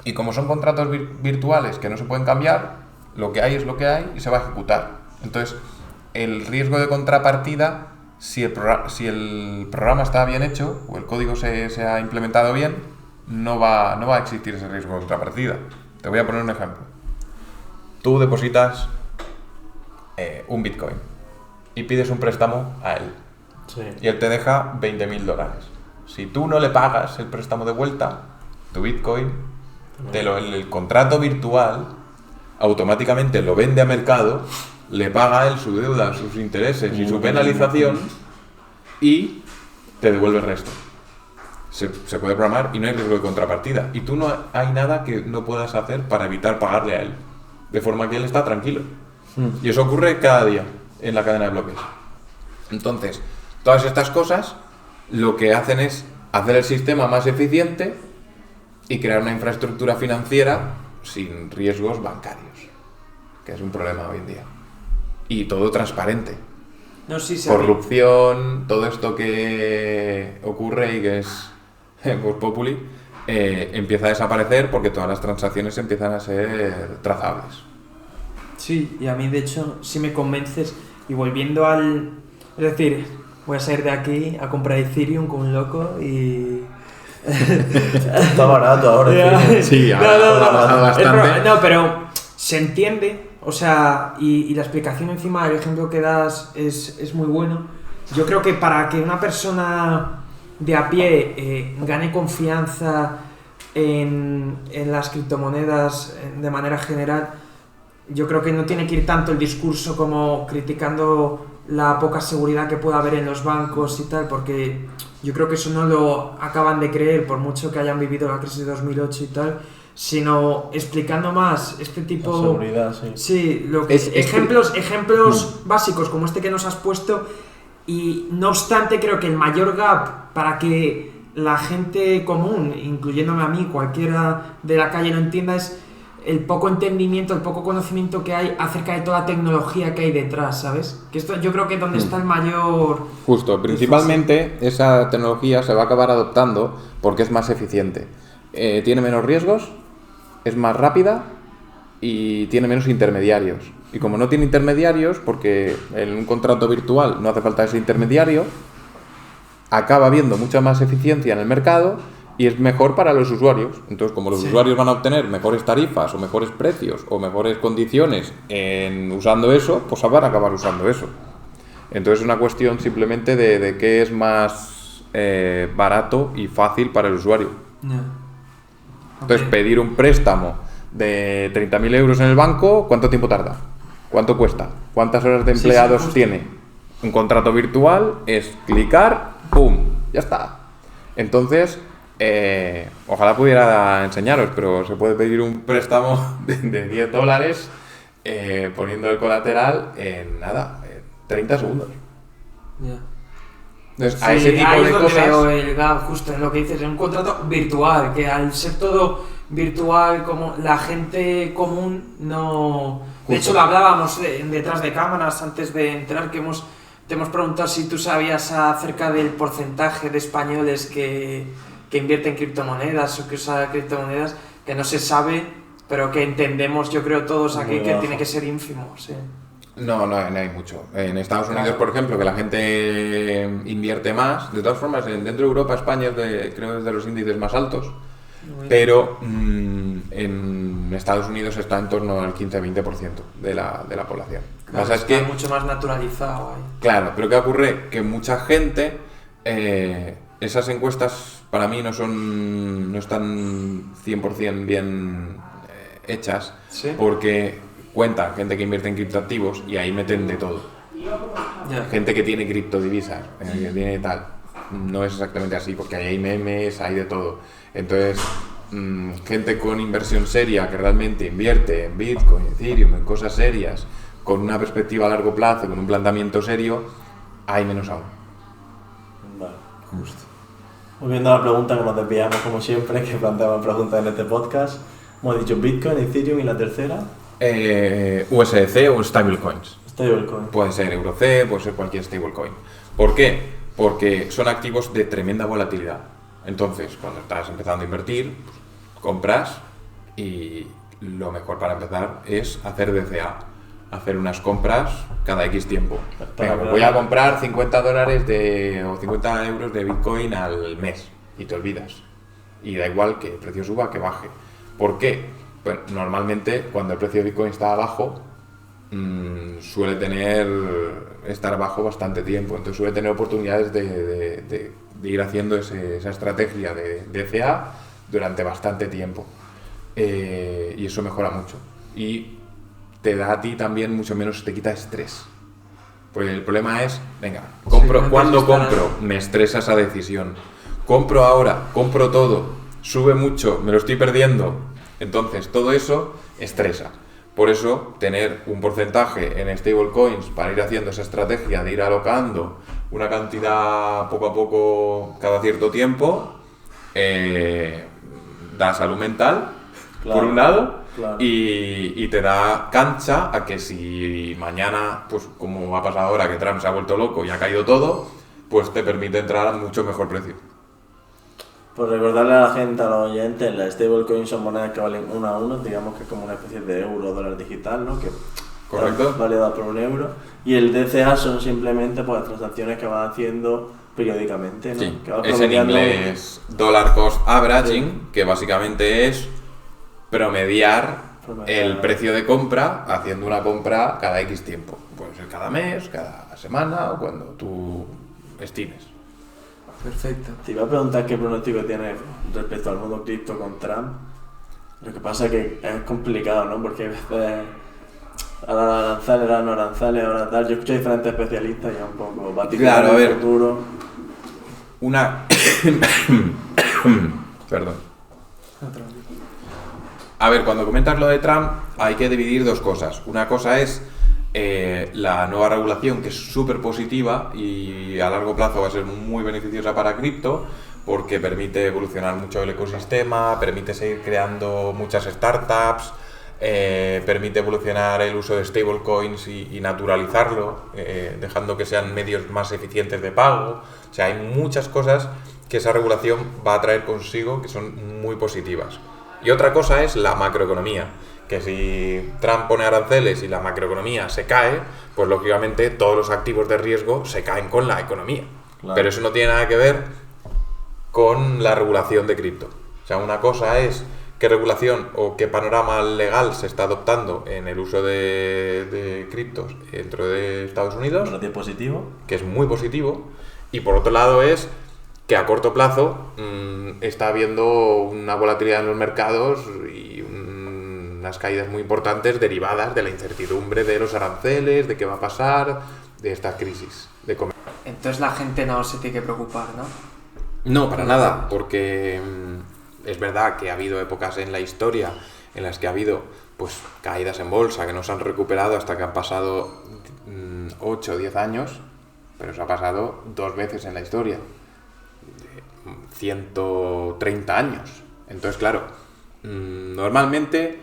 Y como son contratos virtuales que no se pueden cambiar, lo que hay es lo que hay y se va a ejecutar. Entonces, el riesgo de contrapartida, si el programa está bien hecho o el código se ha implementado bien, no va a existir ese riesgo de contrapartida. Te voy a poner un ejemplo. Tú depositas un Bitcoin y pides un préstamo a él. Sí. Y él te deja $20.000. Si tú no le pagas el préstamo de vuelta, tu Bitcoin, el contrato virtual automáticamente lo vende a mercado, le paga a él su deuda, sus intereses y su penalización y te devuelve el resto. Se puede programar y no hay riesgo de contrapartida. Y tú no hay nada que no puedas hacer para evitar pagarle a él. De forma que él está tranquilo. Y eso ocurre cada día en la cadena de bloques. Entonces, todas estas cosas lo que hacen es hacer el sistema más eficiente y crear una infraestructura financiera sin riesgos bancarios, que es un problema hoy en día. Y todo transparente. No, sí, corrupción, todo esto que ocurre y que es Vox Populi, empieza a desaparecer porque todas las transacciones empiezan a ser trazables. Sí, y a mí de hecho sí me convences. Y volviendo al... Es decir, voy a salir de aquí a comprar Ethereum como un loco y... Está barato ahora. Sí, ha bajado bastante. No, pero se entiende, o sea, y la explicación encima del ejemplo que das es muy bueno. Yo creo que para que una persona de a pie gane confianza en las criptomonedas de manera general, yo creo que no tiene que ir tanto el discurso como criticando la poca seguridad que pueda haber en los bancos y tal, porque yo creo que eso no lo acaban de creer por mucho que hayan vivido la crisis de 2008 y tal, sino explicando más este tipo... La seguridad, sí. Sí, lo que ejemplos básicos como este que nos has puesto. Y no obstante, creo que el mayor gap para que la gente común, incluyéndome a mí, cualquiera de la calle, lo entienda, es el poco entendimiento, el poco conocimiento que hay acerca de toda la tecnología que hay detrás, ¿sabes? Que esto yo creo que es donde está el mayor... Justo, principalmente esa tecnología se va a acabar adoptando porque es más eficiente. Tiene menos riesgos, es más rápida y tiene menos intermediarios. Y como no tiene intermediarios, porque en un contrato virtual no hace falta ese intermediario, acaba habiendo mucha más eficiencia en el mercado y es mejor para los usuarios. Entonces, como los Sí. usuarios van a obtener mejores tarifas o mejores precios o mejores condiciones usando eso, pues van a acabar usando eso. Entonces es una cuestión simplemente de qué es más barato y fácil para el usuario. Ya. Entonces, Ok. pedir un préstamo de 30.000 euros en el banco, ¿cuánto tiempo tarda? ¿Cuánto cuesta? ¿Cuántas horas de Sí, sí, empleados justo. tiene? Un contrato virtual es clicar, ¡pum! Ya está. Entonces, ojalá pudiera enseñaros, pero se puede pedir un préstamo de $10 poniendo el colateral en nada, 30 segundos. Ya. Entonces, a Sí, ese tipo ahí de es donde cosas... veo el gap justo en lo que dices, en un contrato virtual, que al ser todo virtual, como la gente común no... De Justo. hecho, lo hablábamos detrás de cámaras antes de entrar, que te hemos preguntado si tú sabías acerca del porcentaje de españoles que invierten en criptomonedas o que usan criptomonedas, que no se sabe, pero que entendemos, yo creo, todos aquí Muy que bajo. tiene que ser ínfimo, sí. No hay mucho. En Estados Unidos, Claro. por ejemplo, que la gente invierte más. De todas formas, dentro de Europa, España creo que es de los índices más altos. Pero en Estados Unidos está en torno al 15-20% de la población. Lo que Claro, pasa es está que, mucho más naturalizado ahí. claro, pero ¿qué ocurre? Que mucha gente, esas encuestas para mí no están 100% bien hechas, ¿Sí? porque cuentan gente que invierte en criptoactivos y ahí meten de todo. Ya. Gente que tiene criptodivisas, que tiene tal. No es exactamente así, porque ahí hay memes, hay de todo. Entonces, gente con inversión seria que realmente invierte en Bitcoin, Ethereum, en cosas serias, con una perspectiva a largo plazo, con un planteamiento serio, hay menos aún. Vale. Justo. Volviendo a la pregunta que nos desviamos como siempre, que planteamos preguntas en este podcast. Hemos dicho Bitcoin, Ethereum y la tercera, USDC o stablecoins. Stablecoin. Puede ser EURC, puede ser cualquier stablecoin. ¿Por qué? Porque son activos de tremenda volatilidad. Entonces, cuando estás empezando a invertir, pues, compras y lo mejor para empezar es hacer DCA. Hacer unas compras cada X tiempo. Venga, pues voy a comprar $50 o 50 euros de Bitcoin al mes y te olvidas. Y da igual que el precio suba que baje. ¿Por qué? Pues normalmente cuando el precio de Bitcoin está abajo, suele estar bajo bastante tiempo, entonces suele tener oportunidades de ir haciendo esa estrategia de DCA durante bastante tiempo, y eso mejora mucho y te da a ti también mucho menos, te quita estrés, pues el problema es, venga, compro, Sí, ¿cuándo antes de compro? estar- Me estresa esa decisión, compro ahora, compro todo, sube mucho, me lo estoy perdiendo, entonces todo eso estresa. Por eso, tener un porcentaje en stablecoins para ir haciendo esa estrategia de ir alocando una cantidad poco a poco cada cierto tiempo, da salud mental, Claro, por un lado, claro. y te da cancha a que si mañana, pues como ha pasado ahora, que Trump se ha vuelto loco y ha caído todo, pues te permite entrar a mucho mejor precio. Por recordarle a la gente, a los oyentes, las stablecoins son monedas que valen 1 a 1, digamos que es como una especie de euro o dólar digital, ¿no? Que Correcto. está validado por €1. Y el DCA son simplemente pues transacciones que van haciendo periódicamente, ¿no? Sí, Que vas es en promediando- inglés Dollar Cost Averaging, que básicamente es promediar el precio de compra haciendo una compra cada X tiempo. Puede ser cada mes, cada semana o cuando tú estimes. Perfecto. Te iba a preguntar qué pronóstico tienes respecto al mundo cripto con Trump. Lo que pasa es que es complicado, ¿no? Porque a veces ahora aranzales, ahora no aranzales, ahora tal. Yo escucho a diferentes especialistas y es un poco vaticinar Claro, a el ver. futuro. Perdón. A ver, cuando comentas lo de Trump, hay que dividir dos cosas. Una cosa es la nueva regulación, que es súper positiva y a largo plazo va a ser muy beneficiosa para cripto, porque permite evolucionar mucho el ecosistema, permite seguir creando muchas startups, permite evolucionar el uso de stablecoins y naturalizarlo, dejando que sean medios más eficientes de pago. O sea, hay muchas cosas que esa regulación va a traer consigo que son muy positivas. Y otra cosa es la macroeconomía, que si Trump pone aranceles y la macroeconomía se cae, pues lógicamente todos los activos de riesgo se caen con la economía. Claro. Pero eso no tiene nada que ver con la regulación de cripto. O sea, una cosa es qué regulación o qué panorama legal se está adoptando en el uso de criptos dentro de Estados Unidos, ¿No es positivo? que es muy positivo, y por otro lado es que a corto plazo está habiendo una volatilidad en los mercados y unas caídas muy importantes derivadas de la incertidumbre de los aranceles, de qué va a pasar, de esta crisis de comercio. Entonces la gente no se tiene que preocupar, ¿no? No, para nada, porque es verdad que ha habido épocas en la historia en las que ha habido pues caídas en bolsa que no se han recuperado hasta que han pasado 8 o 10 años, pero eso ha pasado 2 veces en la historia, de 130 años. Entonces, claro, normalmente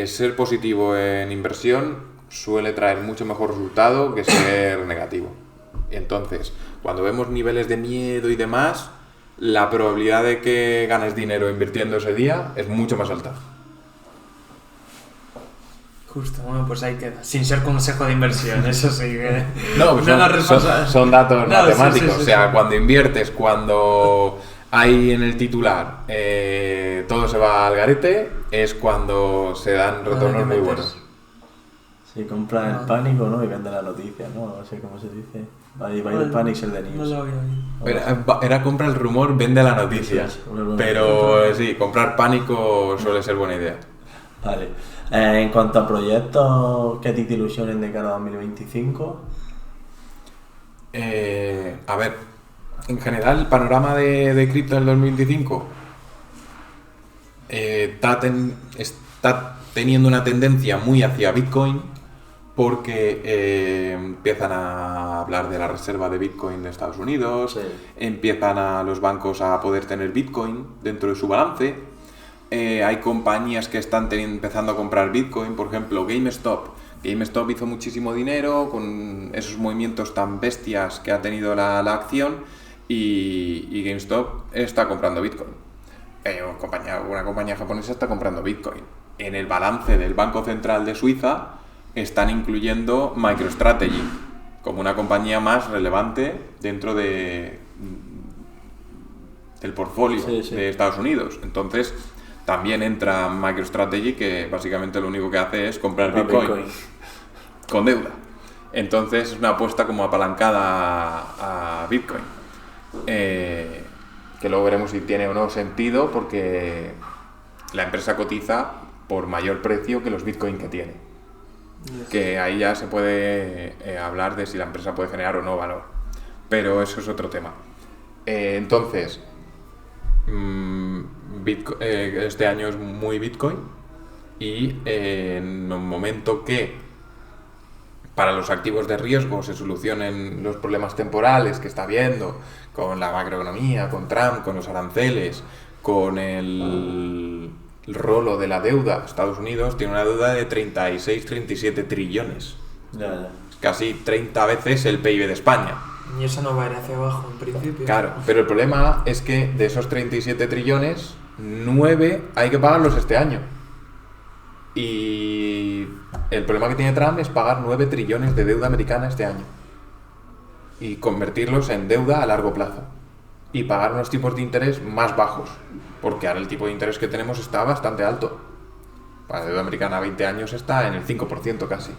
ser positivo en inversión suele traer mucho mejor resultado que ser negativo. Entonces, cuando vemos niveles de miedo y demás, la probabilidad de que ganes dinero invirtiendo ese día es mucho más alta. Justo, bueno, pues ahí queda. Sin ser consejo de inversión, eso sí que... No, son datos matemáticos. Sí, o sea, cuando inviertes, cuando hay en el titular todo se va al garete, es cuando se dan retornos muy buenos. Sí, compra el pánico, ¿no? Y vende la noticia, ¿no? No sé cómo se dice. Buy the panic, sell the news. No lo había oído. Era compra el rumor, vende la noticia. Pero sí, comprar pánico suele ser buena idea. Vale. En cuanto a proyectos, ¿qué te ilusionen de cara a 2025? A ver, en general, el panorama de cripto en el 2025 está teniendo una tendencia muy hacia Bitcoin, porque empiezan a hablar de la reserva de Bitcoin de Estados Unidos, Sí. empiezan a los bancos a poder tener Bitcoin dentro de su balance, hay compañías que están empezando a comprar Bitcoin, por ejemplo GameStop. GameStop hizo muchísimo dinero con esos movimientos tan bestias que ha tenido la acción, y GameStop está comprando Bitcoin. Una compañía japonesa está comprando Bitcoin. En el balance del Banco Central de Suiza están incluyendo MicroStrategy como una compañía más relevante dentro del portfolio Sí. de Estados Unidos. Entonces, también entra MicroStrategy, que básicamente lo único que hace es comprar Bitcoin con deuda. Entonces, es una apuesta como apalancada a Bitcoin. Que luego veremos si tiene o no sentido, porque la empresa cotiza por mayor precio que los Bitcoin que tiene. Que ahí ya se puede hablar de si la empresa puede generar o no valor. Pero eso es otro tema. Entonces, este año es muy Bitcoin, y en un momento que para los activos de riesgo se solucionen los problemas temporales que está habiendo con la macroeconomía, con Trump, con los aranceles, con el rolo de la deuda. Estados Unidos tiene una deuda de 36-37 trillones. Ya. Casi 30 veces el PIB de España. Y eso no va a ir hacia abajo en principio. Claro, pero el problema es que de esos 37 trillones, 9 hay que pagarlos este año. Y el problema que tiene Trump es pagar 9 trillones de deuda americana este año y convertirlos en deuda a largo plazo y pagar unos tipos de interés más bajos, porque ahora el tipo de interés que tenemos está bastante alto. Para la deuda americana a 20 años está en el 5% casi.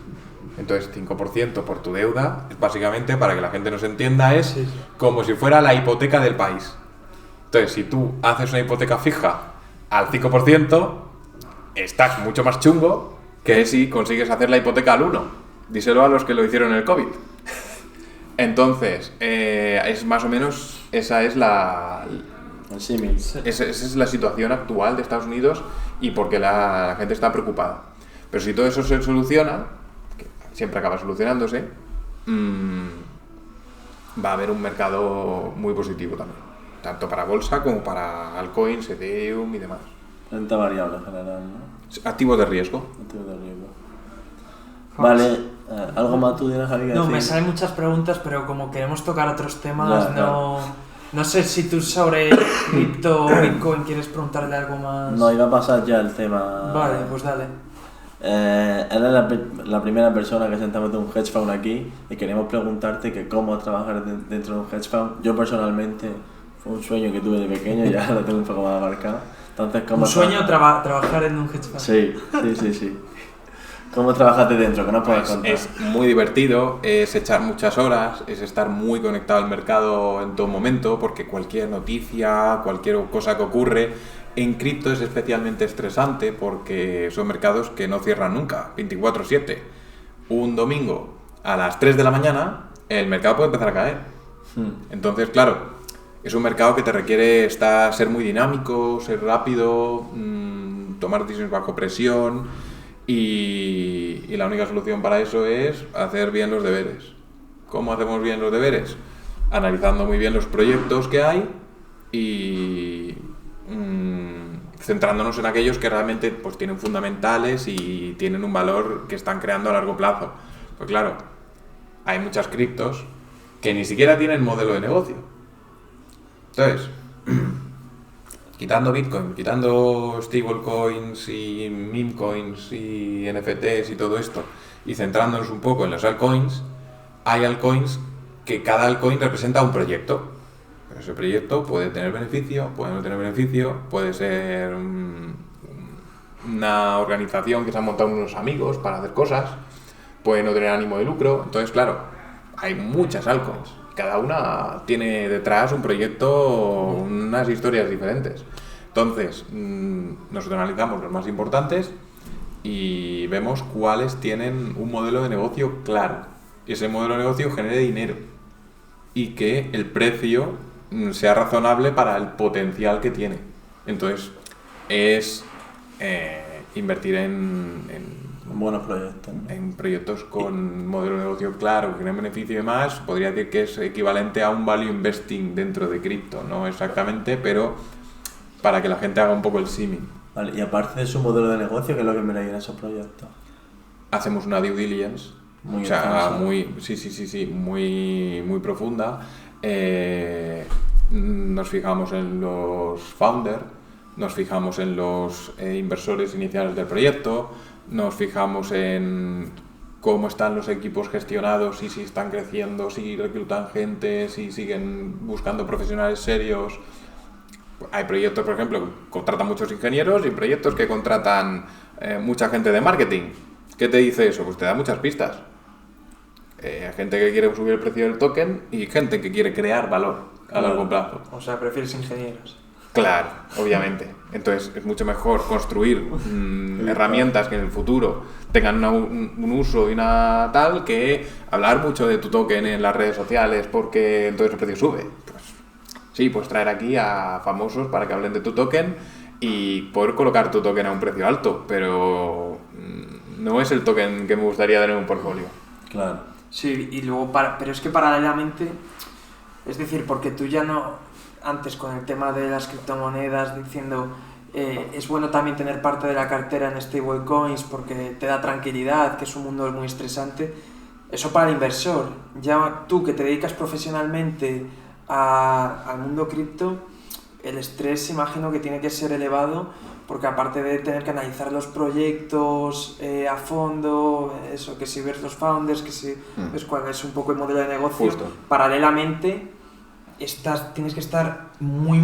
Entonces 5% por tu deuda, básicamente, para que la gente nos entienda, es Sí. como si fuera la hipoteca del país. Entonces, si tú haces una hipoteca fija al 5%, estás mucho más chungo que si consigues hacer la hipoteca al 1%. Díselo a los que lo hicieron en el COVID. Entonces, es más o menos, esa es la situación actual de Estados Unidos, y porque la gente está preocupada. Pero si todo eso se soluciona, que siempre acaba solucionándose, va a haber un mercado muy positivo también, tanto para bolsa como para altcoins, Ethereum y demás. Renta variable en general, ¿no? Activos de riesgo. Activos de riesgo. Vale, ¿algo más tú tienes, Javi, que No, decir? me salen muchas preguntas, pero como queremos tocar otros temas, Ya, no sé si tú sobre cripto o Bitcoin quieres preguntarle algo más. No, iba a pasar ya el tema. Vale, pues dale. Eres la primera persona que sentamos de un hedge fund aquí, y queremos preguntarte que cómo trabajar dentro de un hedge fund. Yo personalmente Un sueño que tuve de pequeño, ya lo tengo un poco más marcado. Entonces, ¿cómo un sueño trabajar en un hedge fund. Sí. ¿Cómo trabajaste dentro? ¿Qué nos puedes contar? Es muy divertido, es echar muchas horas, es estar muy conectado al mercado en todo momento, porque cualquier noticia, cualquier cosa que ocurre en cripto es especialmente estresante porque son mercados que no cierran nunca, 24/7. Un domingo a las 3 de la mañana el mercado puede empezar a caer. Entonces, claro, es un mercado que te requiere ser muy dinámico, ser rápido, tomar decisiones bajo presión y la única solución para eso es hacer bien los deberes. ¿Cómo hacemos bien los deberes? Analizando muy bien los proyectos que hay y centrándonos en aquellos que realmente pues, tienen fundamentales y tienen un valor que están creando a largo plazo. Pues claro, hay muchas criptos que ni siquiera tienen modelo de negocio. Entonces, quitando Bitcoin, quitando stablecoins y meme coins y NFTs y todo esto, y centrándonos un poco en los altcoins, hay altcoins que cada altcoin representa un proyecto. Ese proyecto puede tener beneficio, puede no tener beneficio, puede ser una organización que se han montado unos amigos para hacer cosas, puede no tener ánimo de lucro. Entonces, claro, hay muchas altcoins. Cada una tiene detrás un proyecto, unas historias diferentes. Entonces, nosotros analizamos los más importantes y vemos cuáles tienen un modelo de negocio claro. Y ese modelo de negocio genere dinero y que el precio sea razonable para el potencial que tiene. Entonces, es invertir en buenos proyectos, ¿no? En proyectos con modelo de negocio claro, que generen beneficio y demás. Podría decir que es equivalente a un value investing dentro de cripto, no exactamente, pero para que la gente haga un poco el símil. Vale, y aparte de su modelo de negocio, ¿qué es lo que miráis en esos proyectos? Hacemos una due diligence, muy profunda. Nos fijamos en los founders, nos fijamos en los inversores iniciales del proyecto, nos fijamos en cómo están los equipos gestionados y si están creciendo, si reclutan gente, si siguen buscando profesionales serios. Hay proyectos, por ejemplo, que contratan muchos ingenieros y proyectos que contratan mucha gente de marketing. ¿Qué te dice eso? Pues te da muchas pistas. Hay gente que quiere subir el precio del token y gente que quiere crear valor a largo plazo. O sea, prefieres ingenieros. Claro, obviamente. Entonces es mucho mejor construir herramientas que en el futuro tengan un uso y una tal que hablar mucho de tu token en las redes sociales porque entonces el precio sube. Pues sí, puedes traer aquí a famosos para que hablen de tu token y poder colocar tu token a un precio alto, pero no es el token que me gustaría tener en un portfolio. Claro. Sí, y luego, pero es que paralelamente, es decir, porque tú ya no, antes con el tema de las criptomonedas, diciendo, es bueno también tener parte de la cartera en stablecoins porque te da tranquilidad, que es un mundo muy estresante, eso para el inversor. Ya tú que te dedicas profesionalmente al mundo cripto, el estrés imagino que tiene que ser elevado, porque aparte de tener que analizar los proyectos a fondo, eso, que si ves los founders, que si ves cuál es un poco el modelo de negocio, Justo. Paralelamente tienes que estar muy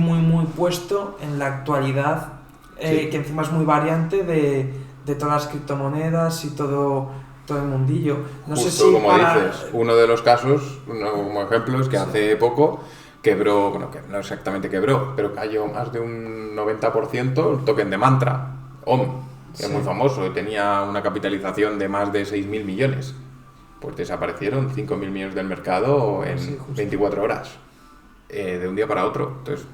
puesto en la actualidad, Sí. que encima es muy variante de todas las criptomonedas y todo el mundillo. No Justo sé si como dices, uno de los casos, como ejemplo, es que hace poco quebró, bueno, que no exactamente quebró, pero cayó más de un 90% el token de Mantra, OM, que es muy famoso, tenía una capitalización de más de 6.000 millones. Pues desaparecieron 5.000 millones del mercado en 24 horas, de un día para otro. Entonces,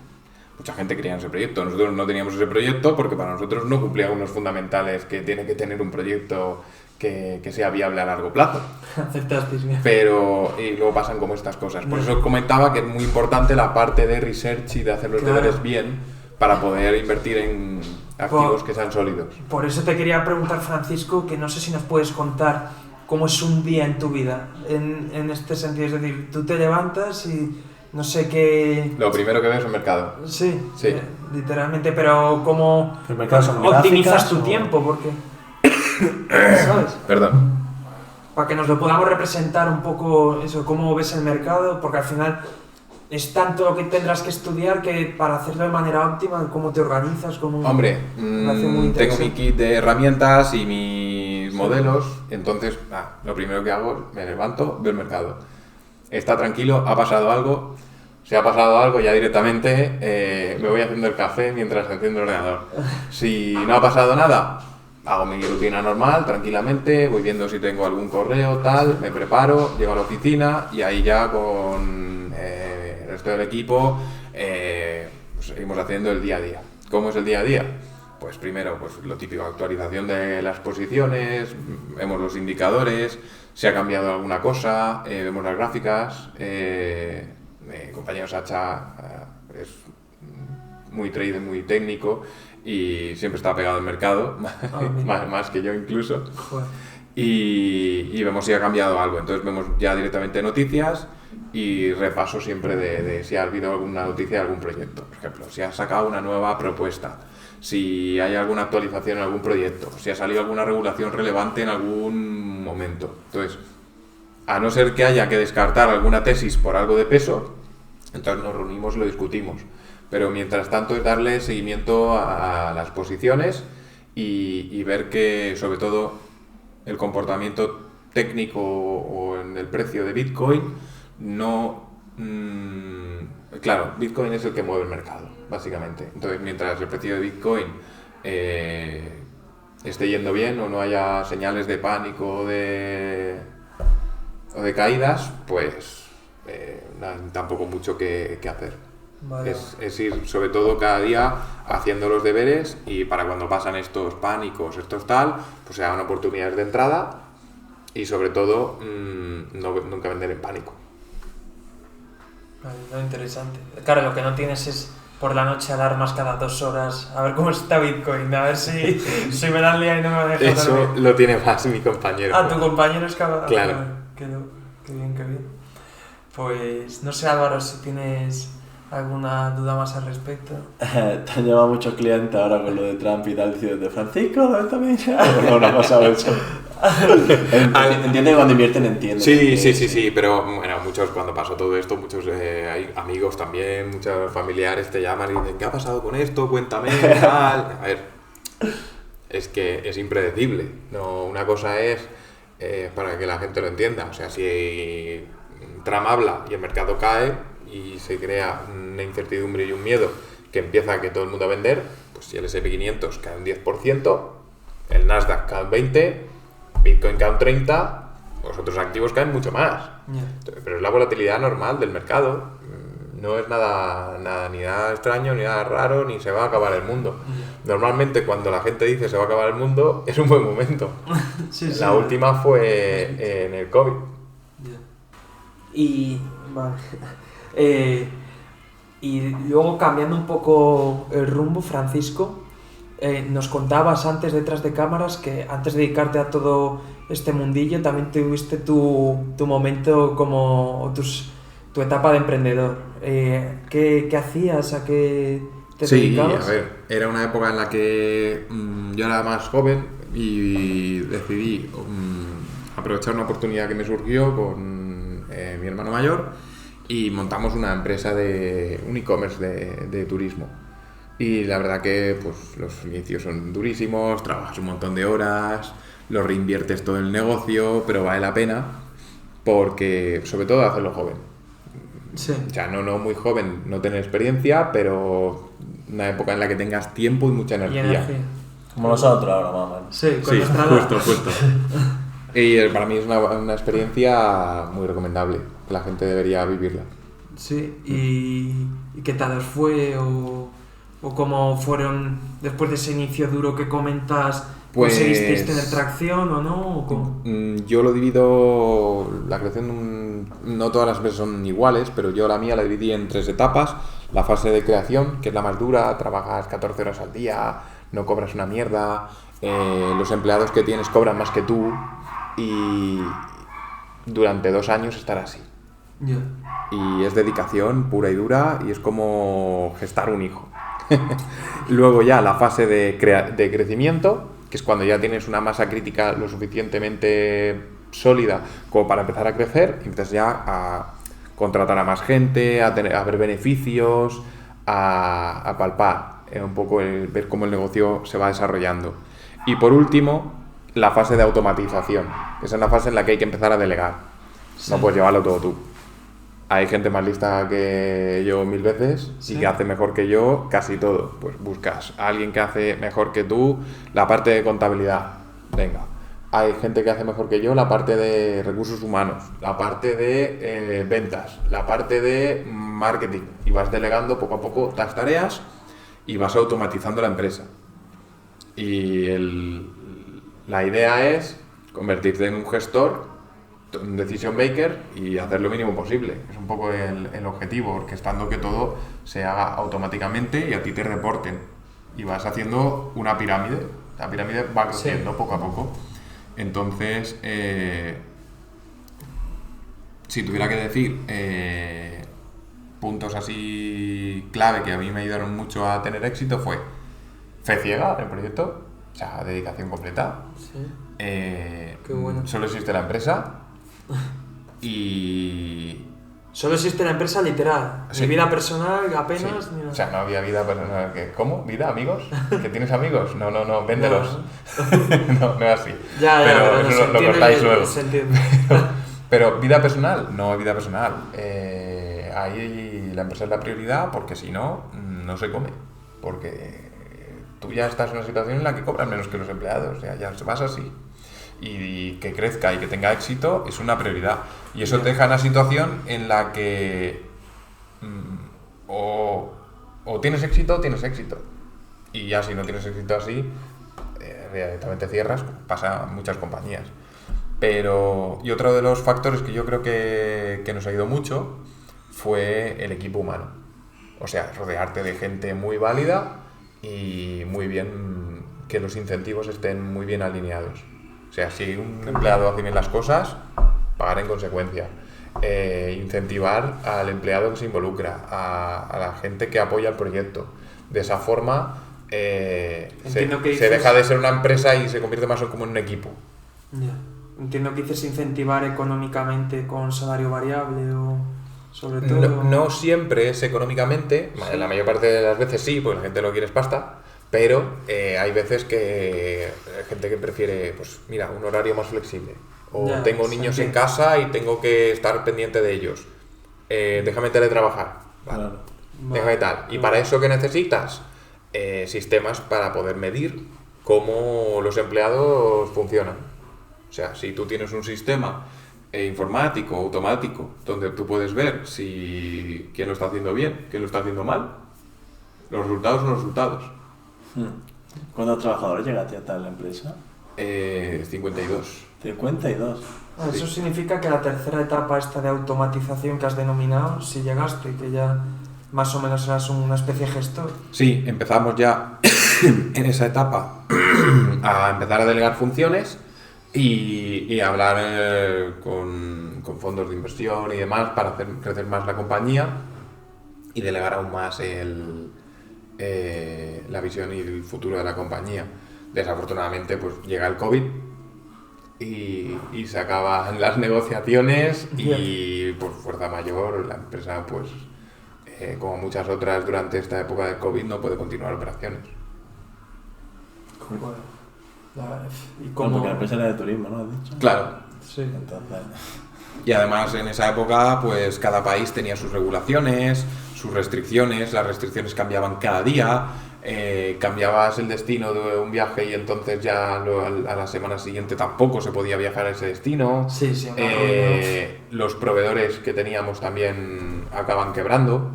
mucha gente quería ese proyecto. Nosotros no teníamos ese proyecto porque para nosotros no cumplía unos fundamentales que tiene que tener un proyecto que sea viable a largo plazo. aceptasteis bien. Pero, y luego pasan como estas cosas. Por eso comentaba que es muy importante la parte de research y de hacer los deberes bien para poder invertir en activos que sean sólidos. Por eso te quería preguntar, Francisco, que no sé si nos puedes contar cómo es un día en tu vida, en este sentido. Es decir, tú te levantas y no sé qué... Lo primero que ves es el mercado. Sí, Sí. Literalmente, pero ¿cómo El mercado son optimizas gráficas tu o- tiempo? Porque, ¿sabes? Perdón. Para que nos lo podamos representar un poco, eso, cómo ves el mercado, porque al final es tanto lo que tendrás que estudiar que para hacerlo de manera óptima, cómo te organizas, cómo... Hombre, tengo mi kit de herramientas y mis modelos, entonces lo primero que hago, me levanto, veo el mercado. Está tranquilo, ha pasado algo, si ha pasado algo ya directamente me voy haciendo el café mientras enciendo el ordenador. Si no ha pasado nada, hago mi rutina normal, tranquilamente, voy viendo si tengo algún correo, tal, me preparo, llego a la oficina y ahí ya con el resto del equipo seguimos haciendo el día a día. ¿Cómo es el día a día? Pues primero, pues lo típico, actualización de las posiciones, vemos los indicadores, si ha cambiado alguna cosa, vemos las gráficas. Mi compañero Sacha es muy trader, muy técnico y siempre está pegado al mercado, más que yo incluso. Y vemos si ha cambiado algo. Entonces vemos ya directamente noticias y repaso siempre de si ha habido alguna noticia de algún proyecto. Por ejemplo, si ha sacado una nueva propuesta, si hay alguna actualización en algún proyecto, si ha salido alguna regulación relevante en algún momento. Entonces, a no ser que haya que descartar alguna tesis por algo de peso, entonces nos reunimos y lo discutimos. Pero mientras tanto es darle seguimiento a las posiciones y ver que, sobre todo, el comportamiento técnico o en el precio de Bitcoin no... claro, Bitcoin es el que mueve el mercado, básicamente. Entonces, mientras el precio de Bitcoin esté yendo bien o no haya señales de pánico o de caídas, pues tampoco mucho que hacer. Vale. Es ir sobre todo cada día haciendo los deberes y para cuando pasan estos pánicos, estos tal, pues se hagan oportunidades de entrada y sobre todo nunca vender en pánico. Vale, no, interesante. Claro, lo que no tienes es por la noche alarmas cada 2 horas a ver cómo está Bitcoin, a ver si me dan lía y no me deja Eso dormir. lo tiene más mi compañero. Tu compañero es cada... Claro. Qué bien, qué bien. Pues no sé, Álvaro, si tienes alguna duda más al respecto. Te han llamado muchos clientes ahora con lo de Trump y tal, diciendo, Francisco, ¿dónde está mi dinero? No, no pasa eso. Entiende que cuando invierten, entienden. Sí, pero bueno, muchos, cuando pasó todo esto, muchos hay amigos también, muchos familiares te llaman y dicen, ¿qué ha pasado con esto? Cuéntame, tal. A ver, es que es impredecible, ¿no? Una cosa es, para que la gente lo entienda, o sea, si Trump habla y el mercado cae y se crea una incertidumbre y un miedo que empieza a que todo el mundo a vender, pues si el S&P 500 cae un 10%, el Nasdaq cae un 20%, Bitcoin cae un 30%, los otros activos caen mucho más. Yeah. Pero es la volatilidad normal del mercado, no es nada ni nada extraño, ni nada raro, ni se va a acabar el mundo. Yeah. Normalmente cuando la gente dice se va a acabar el mundo, es un buen momento. La última fue en el COVID. Yeah. Y... vale. Y luego cambiando un poco el rumbo, Francisco, nos contabas antes detrás de cámaras que antes de dedicarte a todo este mundillo también tuviste tu momento como tu etapa de emprendedor. ¿Qué hacías? ¿A qué te dedicabas? Sí, a ver, era una época en la que yo era más joven y decidí aprovechar una oportunidad que me surgió con mi hermano mayor y montamos una empresa de un e-commerce de turismo. Y la verdad que pues, los inicios son durísimos, trabajas un montón de horas, lo reinviertes todo en el negocio, pero vale la pena porque, sobre todo, hacerlo joven. Sí. O sea, no muy joven, no tener experiencia, pero una época en la que tengas tiempo y mucha energía. Como nosotros ahora, más o menos. Sí, con sí, nuestra edad. justo. Y para mí es una experiencia muy recomendable, que la gente debería vivirla. Sí, ¿y qué tal os fue? ¿O cómo fueron después de ese inicio duro que comentas? Pues, ¿Conseguisteis tener tracción o no? ¿O cómo? Yo lo divido, la creación, no todas las empresas son iguales, pero yo la mía la dividí en 3 etapas. La fase de creación, que es la más dura, trabajas 14 horas al día, no cobras una mierda, los empleados que tienes cobran más que tú y durante 2 años estar así. Yeah. Y es dedicación pura y dura y es como gestar un hijo. Luego ya la fase de crecimiento, que es cuando ya tienes una masa crítica lo suficientemente sólida como para empezar a crecer, y empiezas ya a contratar a más gente, a ver beneficios, a palpar, un poco ver cómo el negocio se va desarrollando. Y por último, la fase de automatización. Esa es la fase en la que hay que empezar a delegar. Sí. No puedes llevarlo todo tú. Hay gente más lista que yo 1000 veces y que hace mejor que yo casi todo. Pues buscas a alguien que hace mejor que tú la parte de contabilidad. Venga. Hay gente que hace mejor que yo la parte de recursos humanos, la parte de ventas, la parte de marketing. Y vas delegando poco a poco las tareas y vas automatizando la empresa. Y la idea es convertirte en un gestor, un decision maker y hacer lo mínimo posible. Es un poco el objetivo, orquestando que todo se haga automáticamente y a ti te reporten. Y vas haciendo una pirámide. La pirámide va creciendo poco a poco. Entonces, si tuviera que decir puntos así clave que a mí me ayudaron mucho a tener éxito, fue fe ciega en el proyecto, o sea, dedicación completa. Sí. Qué bueno. Solo existe la empresa y... Solo existe la empresa literal, sí. Ni vida personal apenas, sí. ni nada. O sea, no había vida personal. ¿Cómo? ¿Vida? ¿Amigos? ¿Que tienes amigos? No, véndelos. No es así. Ya, pero eso lo cortáis luego. Se entiende. Pero vida personal, no vida personal. Ahí la empresa es la prioridad porque si no, no se come. Porque tú ya estás en una situación en la que cobras menos que los empleados. O sea, ya vas así. Y que crezca y que tenga éxito es una prioridad. Y eso te deja en una situación en la que o tienes éxito o tienes éxito. Y ya si no tienes éxito así, directamente cierras, pasa en muchas compañías. Y otro de los factores que yo creo que nos ayudó mucho fue el equipo humano. O sea, rodearte de gente muy válida y muy bien, que los incentivos estén muy bien alineados. O sea, si un empleado hace bien las cosas, pagar en consecuencia. Incentivar al empleado que se involucra, a la gente que apoya el proyecto. De esa forma se deja de ser una empresa y se convierte más como en un equipo. Ya. Entiendo que dices incentivar económicamente con salario variable o sobre todo... No siempre es económicamente, ¿sí? La mayor parte de las veces sí, porque la gente lo quiere es pasta. Pero hay veces que hay gente que prefiere, pues mira, un horario más flexible. O tengo niños en casa y tengo que estar pendiente de ellos. Déjame teletrabajar. Vale. Déjame tal. Y para eso, ¿qué necesitas? Sistemas para poder medir cómo los empleados funcionan. O sea, si tú tienes un sistema informático, automático, donde tú puedes ver quién lo está haciendo bien, quién lo está haciendo mal, los resultados son los resultados. ¿Cuántos trabajadores llegaste a tal empresa? 52. 52. Eso significa que la tercera etapa esta de automatización que has denominado, si llegaste, que ya más o menos eras una especie de gestor. Sí, empezamos ya en esa etapa a empezar a delegar funciones y a hablar con fondos de inversión y demás para hacer crecer más la compañía y delegar aún más la visión y el futuro de la compañía. Desafortunadamente pues llega el COVID y se acaban las negociaciones y por fuerza mayor la empresa pues como muchas otras durante esta época de COVID no puede continuar operaciones. ¿Y cómo? Porque la empresa era de turismo, ¿no? ¿Has dicho? Claro. Sí. Entonces... Y además en esa época pues cada país tenía sus regulaciones, sus restricciones, las restricciones cambiaban cada día, cambiabas el destino de un viaje y entonces ya a la semana siguiente tampoco se podía viajar a ese destino. Sí, los proveedores que teníamos también acaban quebrando.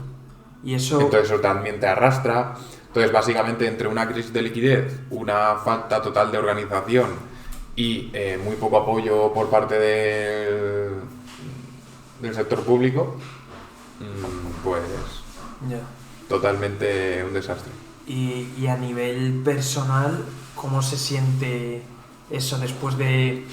Y eso... Entonces eso también te arrastra. Entonces básicamente entre una crisis de liquidez, una falta total de organización y muy poco apoyo por parte del sector público, pues totalmente un desastre. Y a nivel personal, ¿cómo se siente eso después de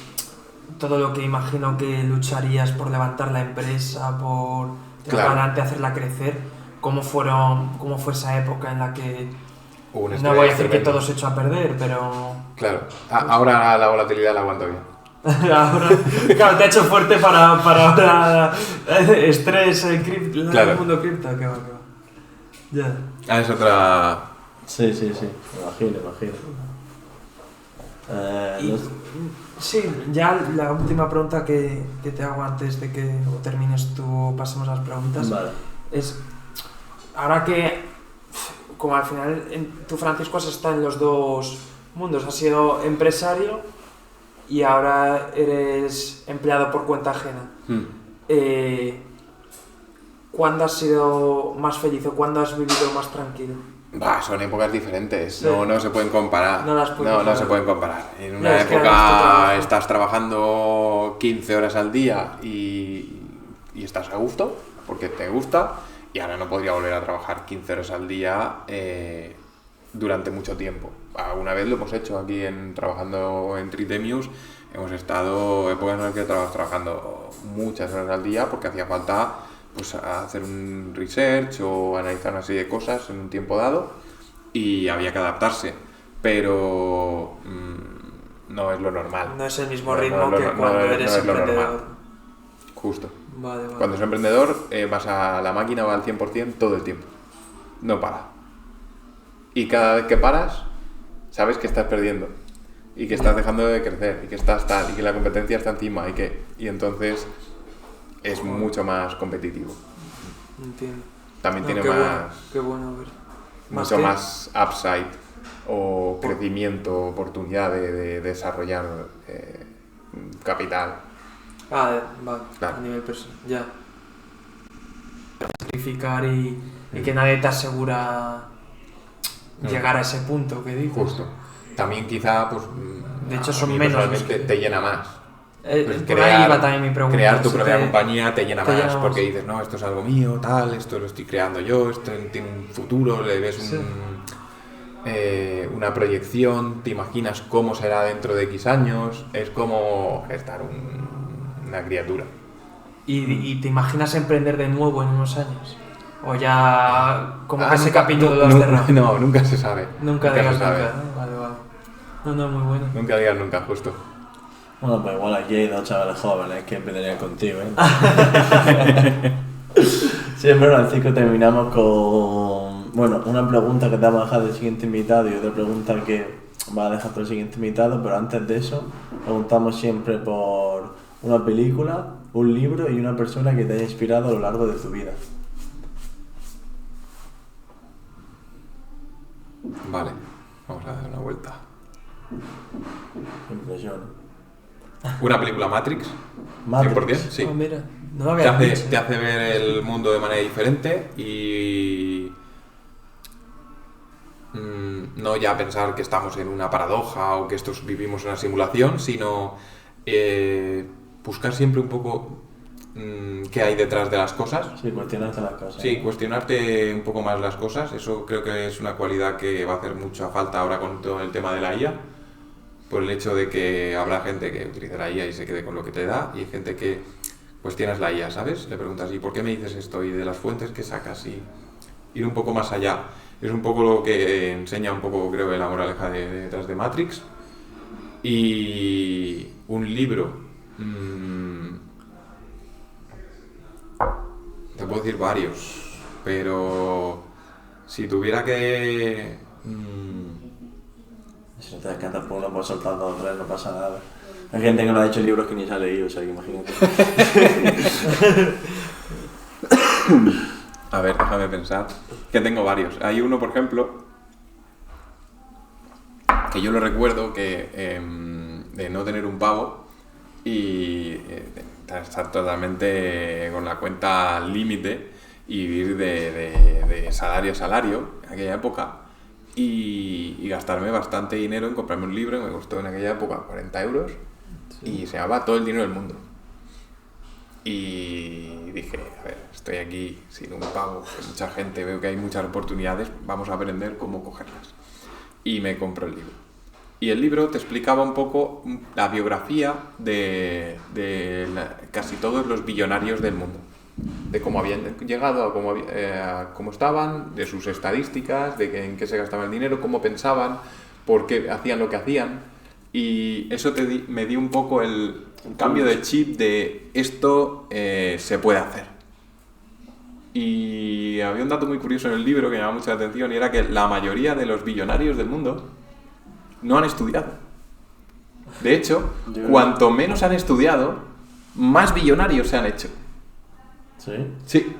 todo lo que imagino que lucharías por levantar la empresa, por tirar adelante, hacerla crecer? ¿Cómo fue esa época en la que no voy a decir que todo se echó a perder, pero... Claro, ahora la volatilidad la aguanto bien. Ahora, claro, te ha hecho fuerte para ahora estrés, el Claro. mundo cripto, que va. Ya. Ah, es otra... Sí, me imagino. Y, sí, ya la última pregunta que te hago antes de que termines tú, pasemos a las preguntas, Vale. es, ahora que, como al final tú, Francisco, has estado en los dos mundos, has sido empresario y ahora eres empleado por cuenta ajena. ¿Cuándo has sido más feliz o cuándo has vivido más tranquilo? Son épocas diferentes, Sí. no se pueden comparar. No las puedes comparar. se pueden comparar. En No, una es que ahora época es tu trabajo. estás trabajando 15 horas al día y estás a gusto, porque te gusta, y ahora no podría volver a trabajar 15 horas al día durante mucho tiempo. Alguna vez lo hemos hecho aquí trabajando en Tritemius, hemos estado épocas en las que estábamos trabajando muchas horas al día porque hacía falta pues hacer un research o analizar una serie de cosas en un tiempo dado y había que adaptarse, pero no es lo normal. No es el mismo No, ritmo no, que no, cuando no es eres lo normal. emprendedor. Justo. Vale. Cuando eres emprendedor vas a la máquina, va al 100% todo el tiempo. No para. Y cada vez que paras, sabes que estás perdiendo. Y que estás dejando de crecer. Y que estás tal. Y que la competencia está encima. Y entonces es mucho más competitivo. Entiendo. También tiene qué más... Qué bueno, a ver. mucho qué? más upside o crecimiento, oportunidad de desarrollar capital. Vale, Claro. a nivel personal, ya. Sacrificar y que nadie te asegura llegar a ese punto que dices. Justo. También quizá, pues... De hecho, a son mí menos personalmente los que- te llena más. Pues Por ahí iba también mi pregunta. crear tu si propia te- compañía te llena te más llena más. porque dices, no, esto es algo mío, tal, esto lo estoy creando yo, esto tiene un futuro, le ves Sí. una proyección, te imaginas cómo será dentro de X años, es como gestar una criatura. ¿Y te imaginas emprender de nuevo en unos años? ¿O ya como que ese Nunca- capítulo no, lo has no, cerrado? no, nunca se sabe. Nunca digas se sabe. nunca, ¿no? Vale. No, muy bueno. Nunca digas nunca, justo. Bueno, pues igual aquí hay dos chavales jóvenes que empezarían contigo, ¿eh? Siempre, Francisco, terminamos con... Bueno, una pregunta que te vamos a dejar del siguiente invitado y otra pregunta que va a dejar para el siguiente invitado, pero antes de eso, preguntamos siempre por una película, un libro y una persona que te haya inspirado a lo largo de tu vida. Vale, vamos a dar una vuelta. Impresión. Una película Matrix, Matrix. 100%, sí. Oh, mira, no lo Te había dicho. te hace ver el mundo de manera diferente y no ya pensar que estamos en una paradoja o que vivimos una simulación, sino buscar siempre un poco qué hay detrás de las cosas. Sí, cuestionarte las cosas. Sí, cuestionarte un poco más las cosas, eso creo que es una cualidad que va a hacer mucha falta ahora con todo el tema de la IA, por el hecho de que habrá gente que utilice la IA y se quede con lo que te da, y hay gente que cuestionas la IA, ¿sabes? Le preguntas, ¿y por qué me dices esto? Y de las fuentes que sacas, y ir un poco más allá. Es un poco lo que enseña un poco, creo, la moraleja detrás de Matrix. Y un libro... te puedo decir varios, pero si tuviera que... Si no te descantas por uno, pues soltando dos o tres, no pasa nada. Hay gente que no ha hecho libros que ni se ha leído, o sea, que imagínate. A ver, déjame pensar. Que tengo varios. Hay uno, por ejemplo, que yo lo recuerdo, que de no tener un pavo y estar totalmente con la cuenta al límite y vivir de salario a salario en aquella época y gastarme bastante dinero en comprarme un libro que me costó en aquella época 40 euros y se llamaba Todo el dinero del mundo. Y dije, a ver, estoy aquí sin un pavo, que mucha gente, veo que hay muchas oportunidades, vamos a aprender cómo cogerlas. Y me compro el libro. Y el libro te explicaba un poco la biografía de casi todos los billonarios del mundo. De cómo habían llegado, a cómo estaban, de sus estadísticas, de en qué se gastaba el dinero, cómo pensaban, por qué hacían lo que hacían. Y eso me dio un poco el cambio de chip de esto se puede hacer. Y había un dato muy curioso en el libro que me llamaba mucha atención y era que la mayoría de los billonarios del mundo no han estudiado. De hecho, cuanto menos han estudiado, más billonarios se han hecho. ¿Sí? Sí.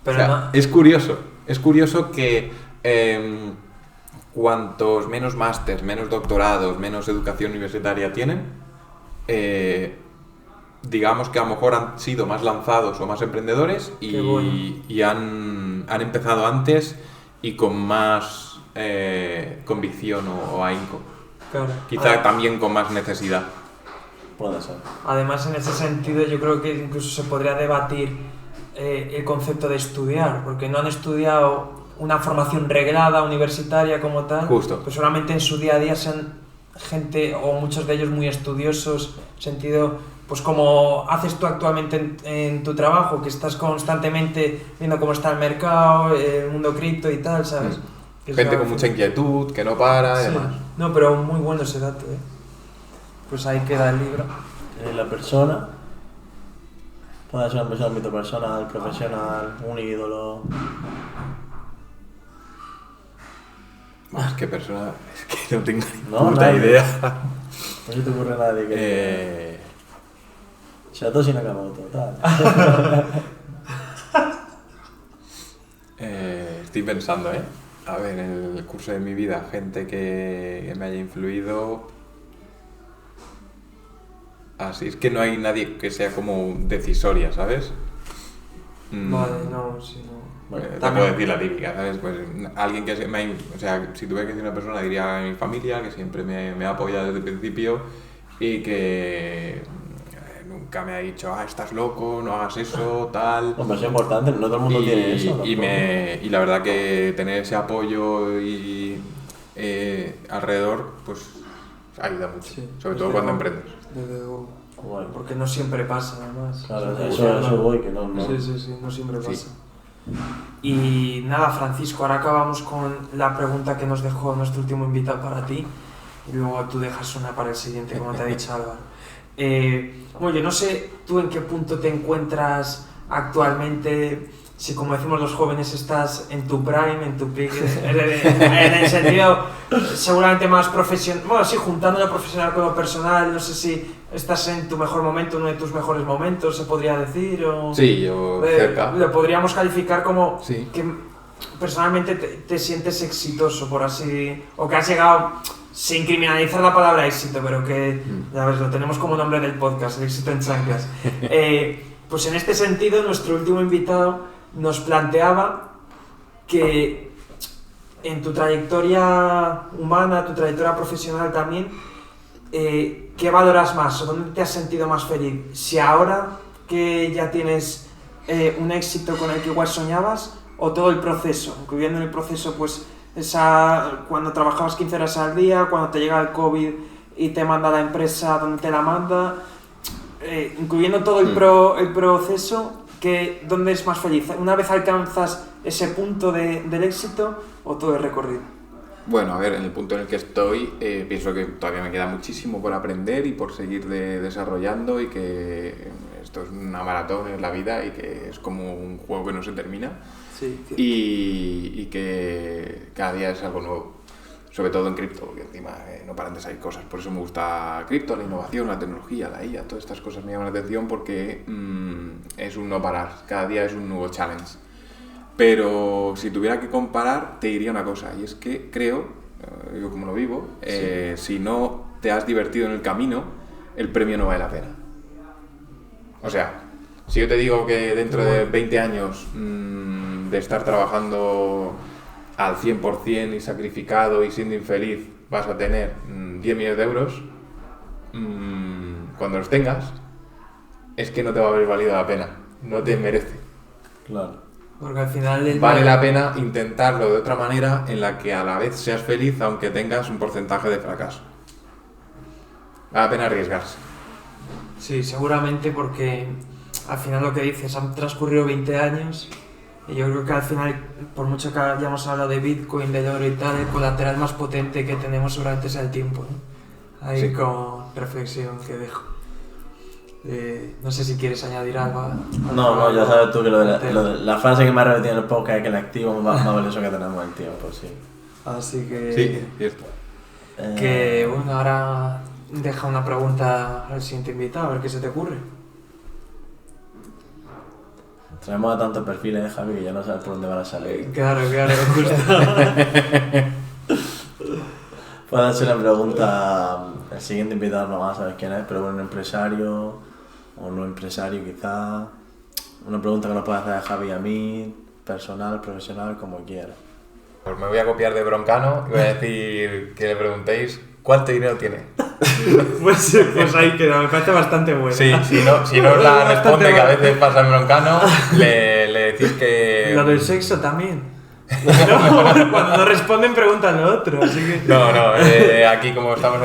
Pero o sea, no- es curioso que cuantos menos másters, menos doctorados, menos educación universitaria tienen, digamos que a lo mejor han sido más lanzados o más emprendedores Qué bueno. y han empezado antes y con más convicción o ahínco. claro. Quizá también con más necesidad. Puede ser. Además, en ese sentido, yo creo que incluso se podría debatir el concepto de estudiar, porque no han estudiado una formación reglada, universitaria como tal. Justo. Pues solamente en su día a día sean gente, o muchos de ellos muy estudiosos, sentido, pues como haces tú actualmente en tu trabajo, que estás constantemente viendo cómo está el mercado, el mundo cripto y tal, ¿sabes? Que es Gente algo con que- mucha inquietud, que no para y Sí. demás. No, pero muy bueno ese dato, ¿eh? Pues ahí queda el libro. La persona puede ser una persona en ámbito personal, profesional, un ídolo. Más que persona, es que no tengo ni No, puta nadie. idea. No se te ocurre nadie que... Satoshi Nakamoto, tal. Estoy pensando, A ver, en el curso de mi vida, gente que me haya influido. Así es que no hay nadie que sea como decisoria, ¿sabes? Vale, no, sí, no. Bueno, Te también- puedo decir la típica, ¿sabes? Pues alguien que o sea, si tuviera que decir una persona, diría mi familia, que siempre me ha apoyado desde el principio y que nunca me ha dicho, estás loco, no hagas eso, tal. Hombre, es importante, no todo el mundo tiene eso. Y la verdad que tener ese apoyo y alrededor, pues ayuda mucho, Sí, sobre desde todo cuando luego. emprendes. Desde luego. Bueno, Porque no siempre pasa, además. claro, O sea, eso voy, que no. Sí, sí, sí, no siempre Sí. pasa. Y nada, Francisco, ahora acabamos con la pregunta que nos dejó nuestro último invitado para ti. Y luego tú dejas una para el siguiente, como te ha dicho Álvaro. Bueno, yo no sé tú en qué punto te encuentras actualmente. Si, como decimos los jóvenes, estás en tu prime, en tu peak, en el sentido seguramente más profesional. Bueno, sí, juntando lo profesional con lo personal, no sé si estás en tu mejor momento, uno de tus mejores momentos, se podría decir, o... Sí, yo cerca. Lo podríamos calificar como Sí. que personalmente te sientes exitoso, por así... O que has llegado, sin criminalizar la palabra éxito, pero que, ya ves, lo tenemos como nombre del podcast, el éxito en chanclas. Pues en este sentido, nuestro último invitado nos planteaba que en tu trayectoria humana, tu trayectoria profesional también, ¿qué valoras más o dónde te has sentido más feliz? Si ahora que ya tienes un éxito con el que igual soñabas, o todo el proceso, incluyendo en el proceso pues cuando trabajabas 15 horas al día, cuando te llega el COVID y te manda la empresa donde te la manda, incluyendo todo el proceso, ¿dónde es más feliz? ¿Una vez alcanzas ese punto del éxito o todo el recorrido? Bueno, a ver, en el punto en el que estoy, pienso que todavía me queda muchísimo por aprender y por seguir desarrollando y que esto es una maratón en la vida y que es como un juego que no se termina Sí, y que cada día es algo nuevo, sobre todo en cripto, porque encima no paran de salir cosas, por eso me gusta cripto, la innovación, la tecnología, la IA, todas estas cosas me llaman la atención porque es un no parar, cada día es un nuevo challenge. Pero si tuviera que comparar, te diría una cosa, y es que creo, yo como lo vivo, si no te has divertido en el camino, el premio no vale la pena. O sea, si yo te digo que dentro de 20 años de estar trabajando al 100% y sacrificado y siendo infeliz vas a tener 10 millones de euros, cuando los tengas, es que no te va a haber valido la pena, no te merece. Claro. Porque al final... Vale la pena intentarlo de otra manera en la que a la vez seas feliz aunque tengas un porcentaje de fracaso. Vale la pena arriesgarse. Sí, seguramente porque al final lo que dices, han transcurrido 20 años y yo creo que al final, por mucho que hayamos hablado de Bitcoin, de oro y tal, el colateral más potente que tenemos seguramente es el tiempo, ¿no? ahí Sí. como reflexión que dejo. No sé si quieres añadir algo. No, ya sabes tú que la frase que me ha repetido en el podcast es que el activo más valioso que tenemos es el tiempo, sí. Así que... Sí, cierto. Que bueno, ahora deja una pregunta al siguiente invitado, a ver qué se te ocurre. Tenemos a tantos perfiles, Javi, que ya no sabes por dónde van a salir. Claro, justo. Puedo hacer una pregunta, el siguiente invitado no va a saber quién es, pero bueno, un empresario o no empresario quizá. Una pregunta que nos puede hacer a Javi y a mí, personal, profesional, como quiera. Pues me voy a copiar de Broncano y voy a decir que le preguntéis cuánto dinero tiene. Pues ahí queda, me parece bastante bueno. Sí, si no os la Bastante responde, que a bueno. veces pasa en Broncano, le decís que... Lo del sexo también. No, cuando no responden preguntan lo otro, así que... No, aquí como estamos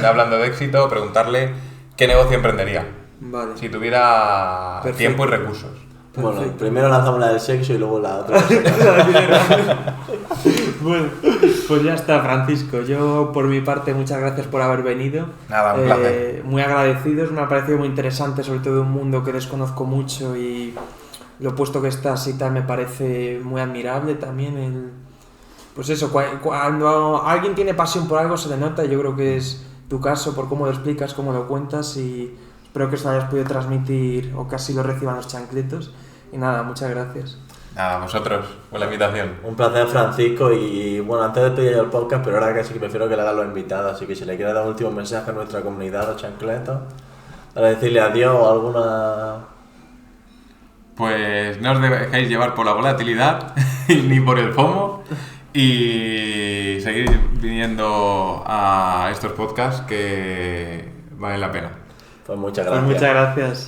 hablando de éxito, preguntarle qué negocio emprendería. Vale. Si tuviera Perfecto. tiempo y recursos. Bueno, primero lanzamos la del sexo y luego la otra. Bueno, pues ya está, Francisco. Yo, por mi parte, muchas gracias por haber venido. Nada, un placer. Muy agradecidos, me ha parecido muy interesante, sobre todo un mundo que desconozco mucho y lo puesto que estás y tal me parece muy admirable también. Pues eso, cuando alguien tiene pasión por algo se le nota, yo creo que es tu caso por cómo lo explicas, cómo lo cuentas y espero que os lo hayas podido transmitir o que así lo reciban los chancletos. Y nada, muchas gracias. Nada, vosotros, por la invitación. Un placer, Francisco, y bueno, antes de despedir el podcast, pero ahora casi que prefiero que le hagan los invitados, así que si le quieres dar un último mensaje a nuestra comunidad, los chancletos, para decirle adiós o alguna... Pues no os dejéis llevar por la volatilidad ni por el FOMO y seguir viniendo a estos podcasts que valen la pena. Pues muchas Pues gracias. muchas gracias.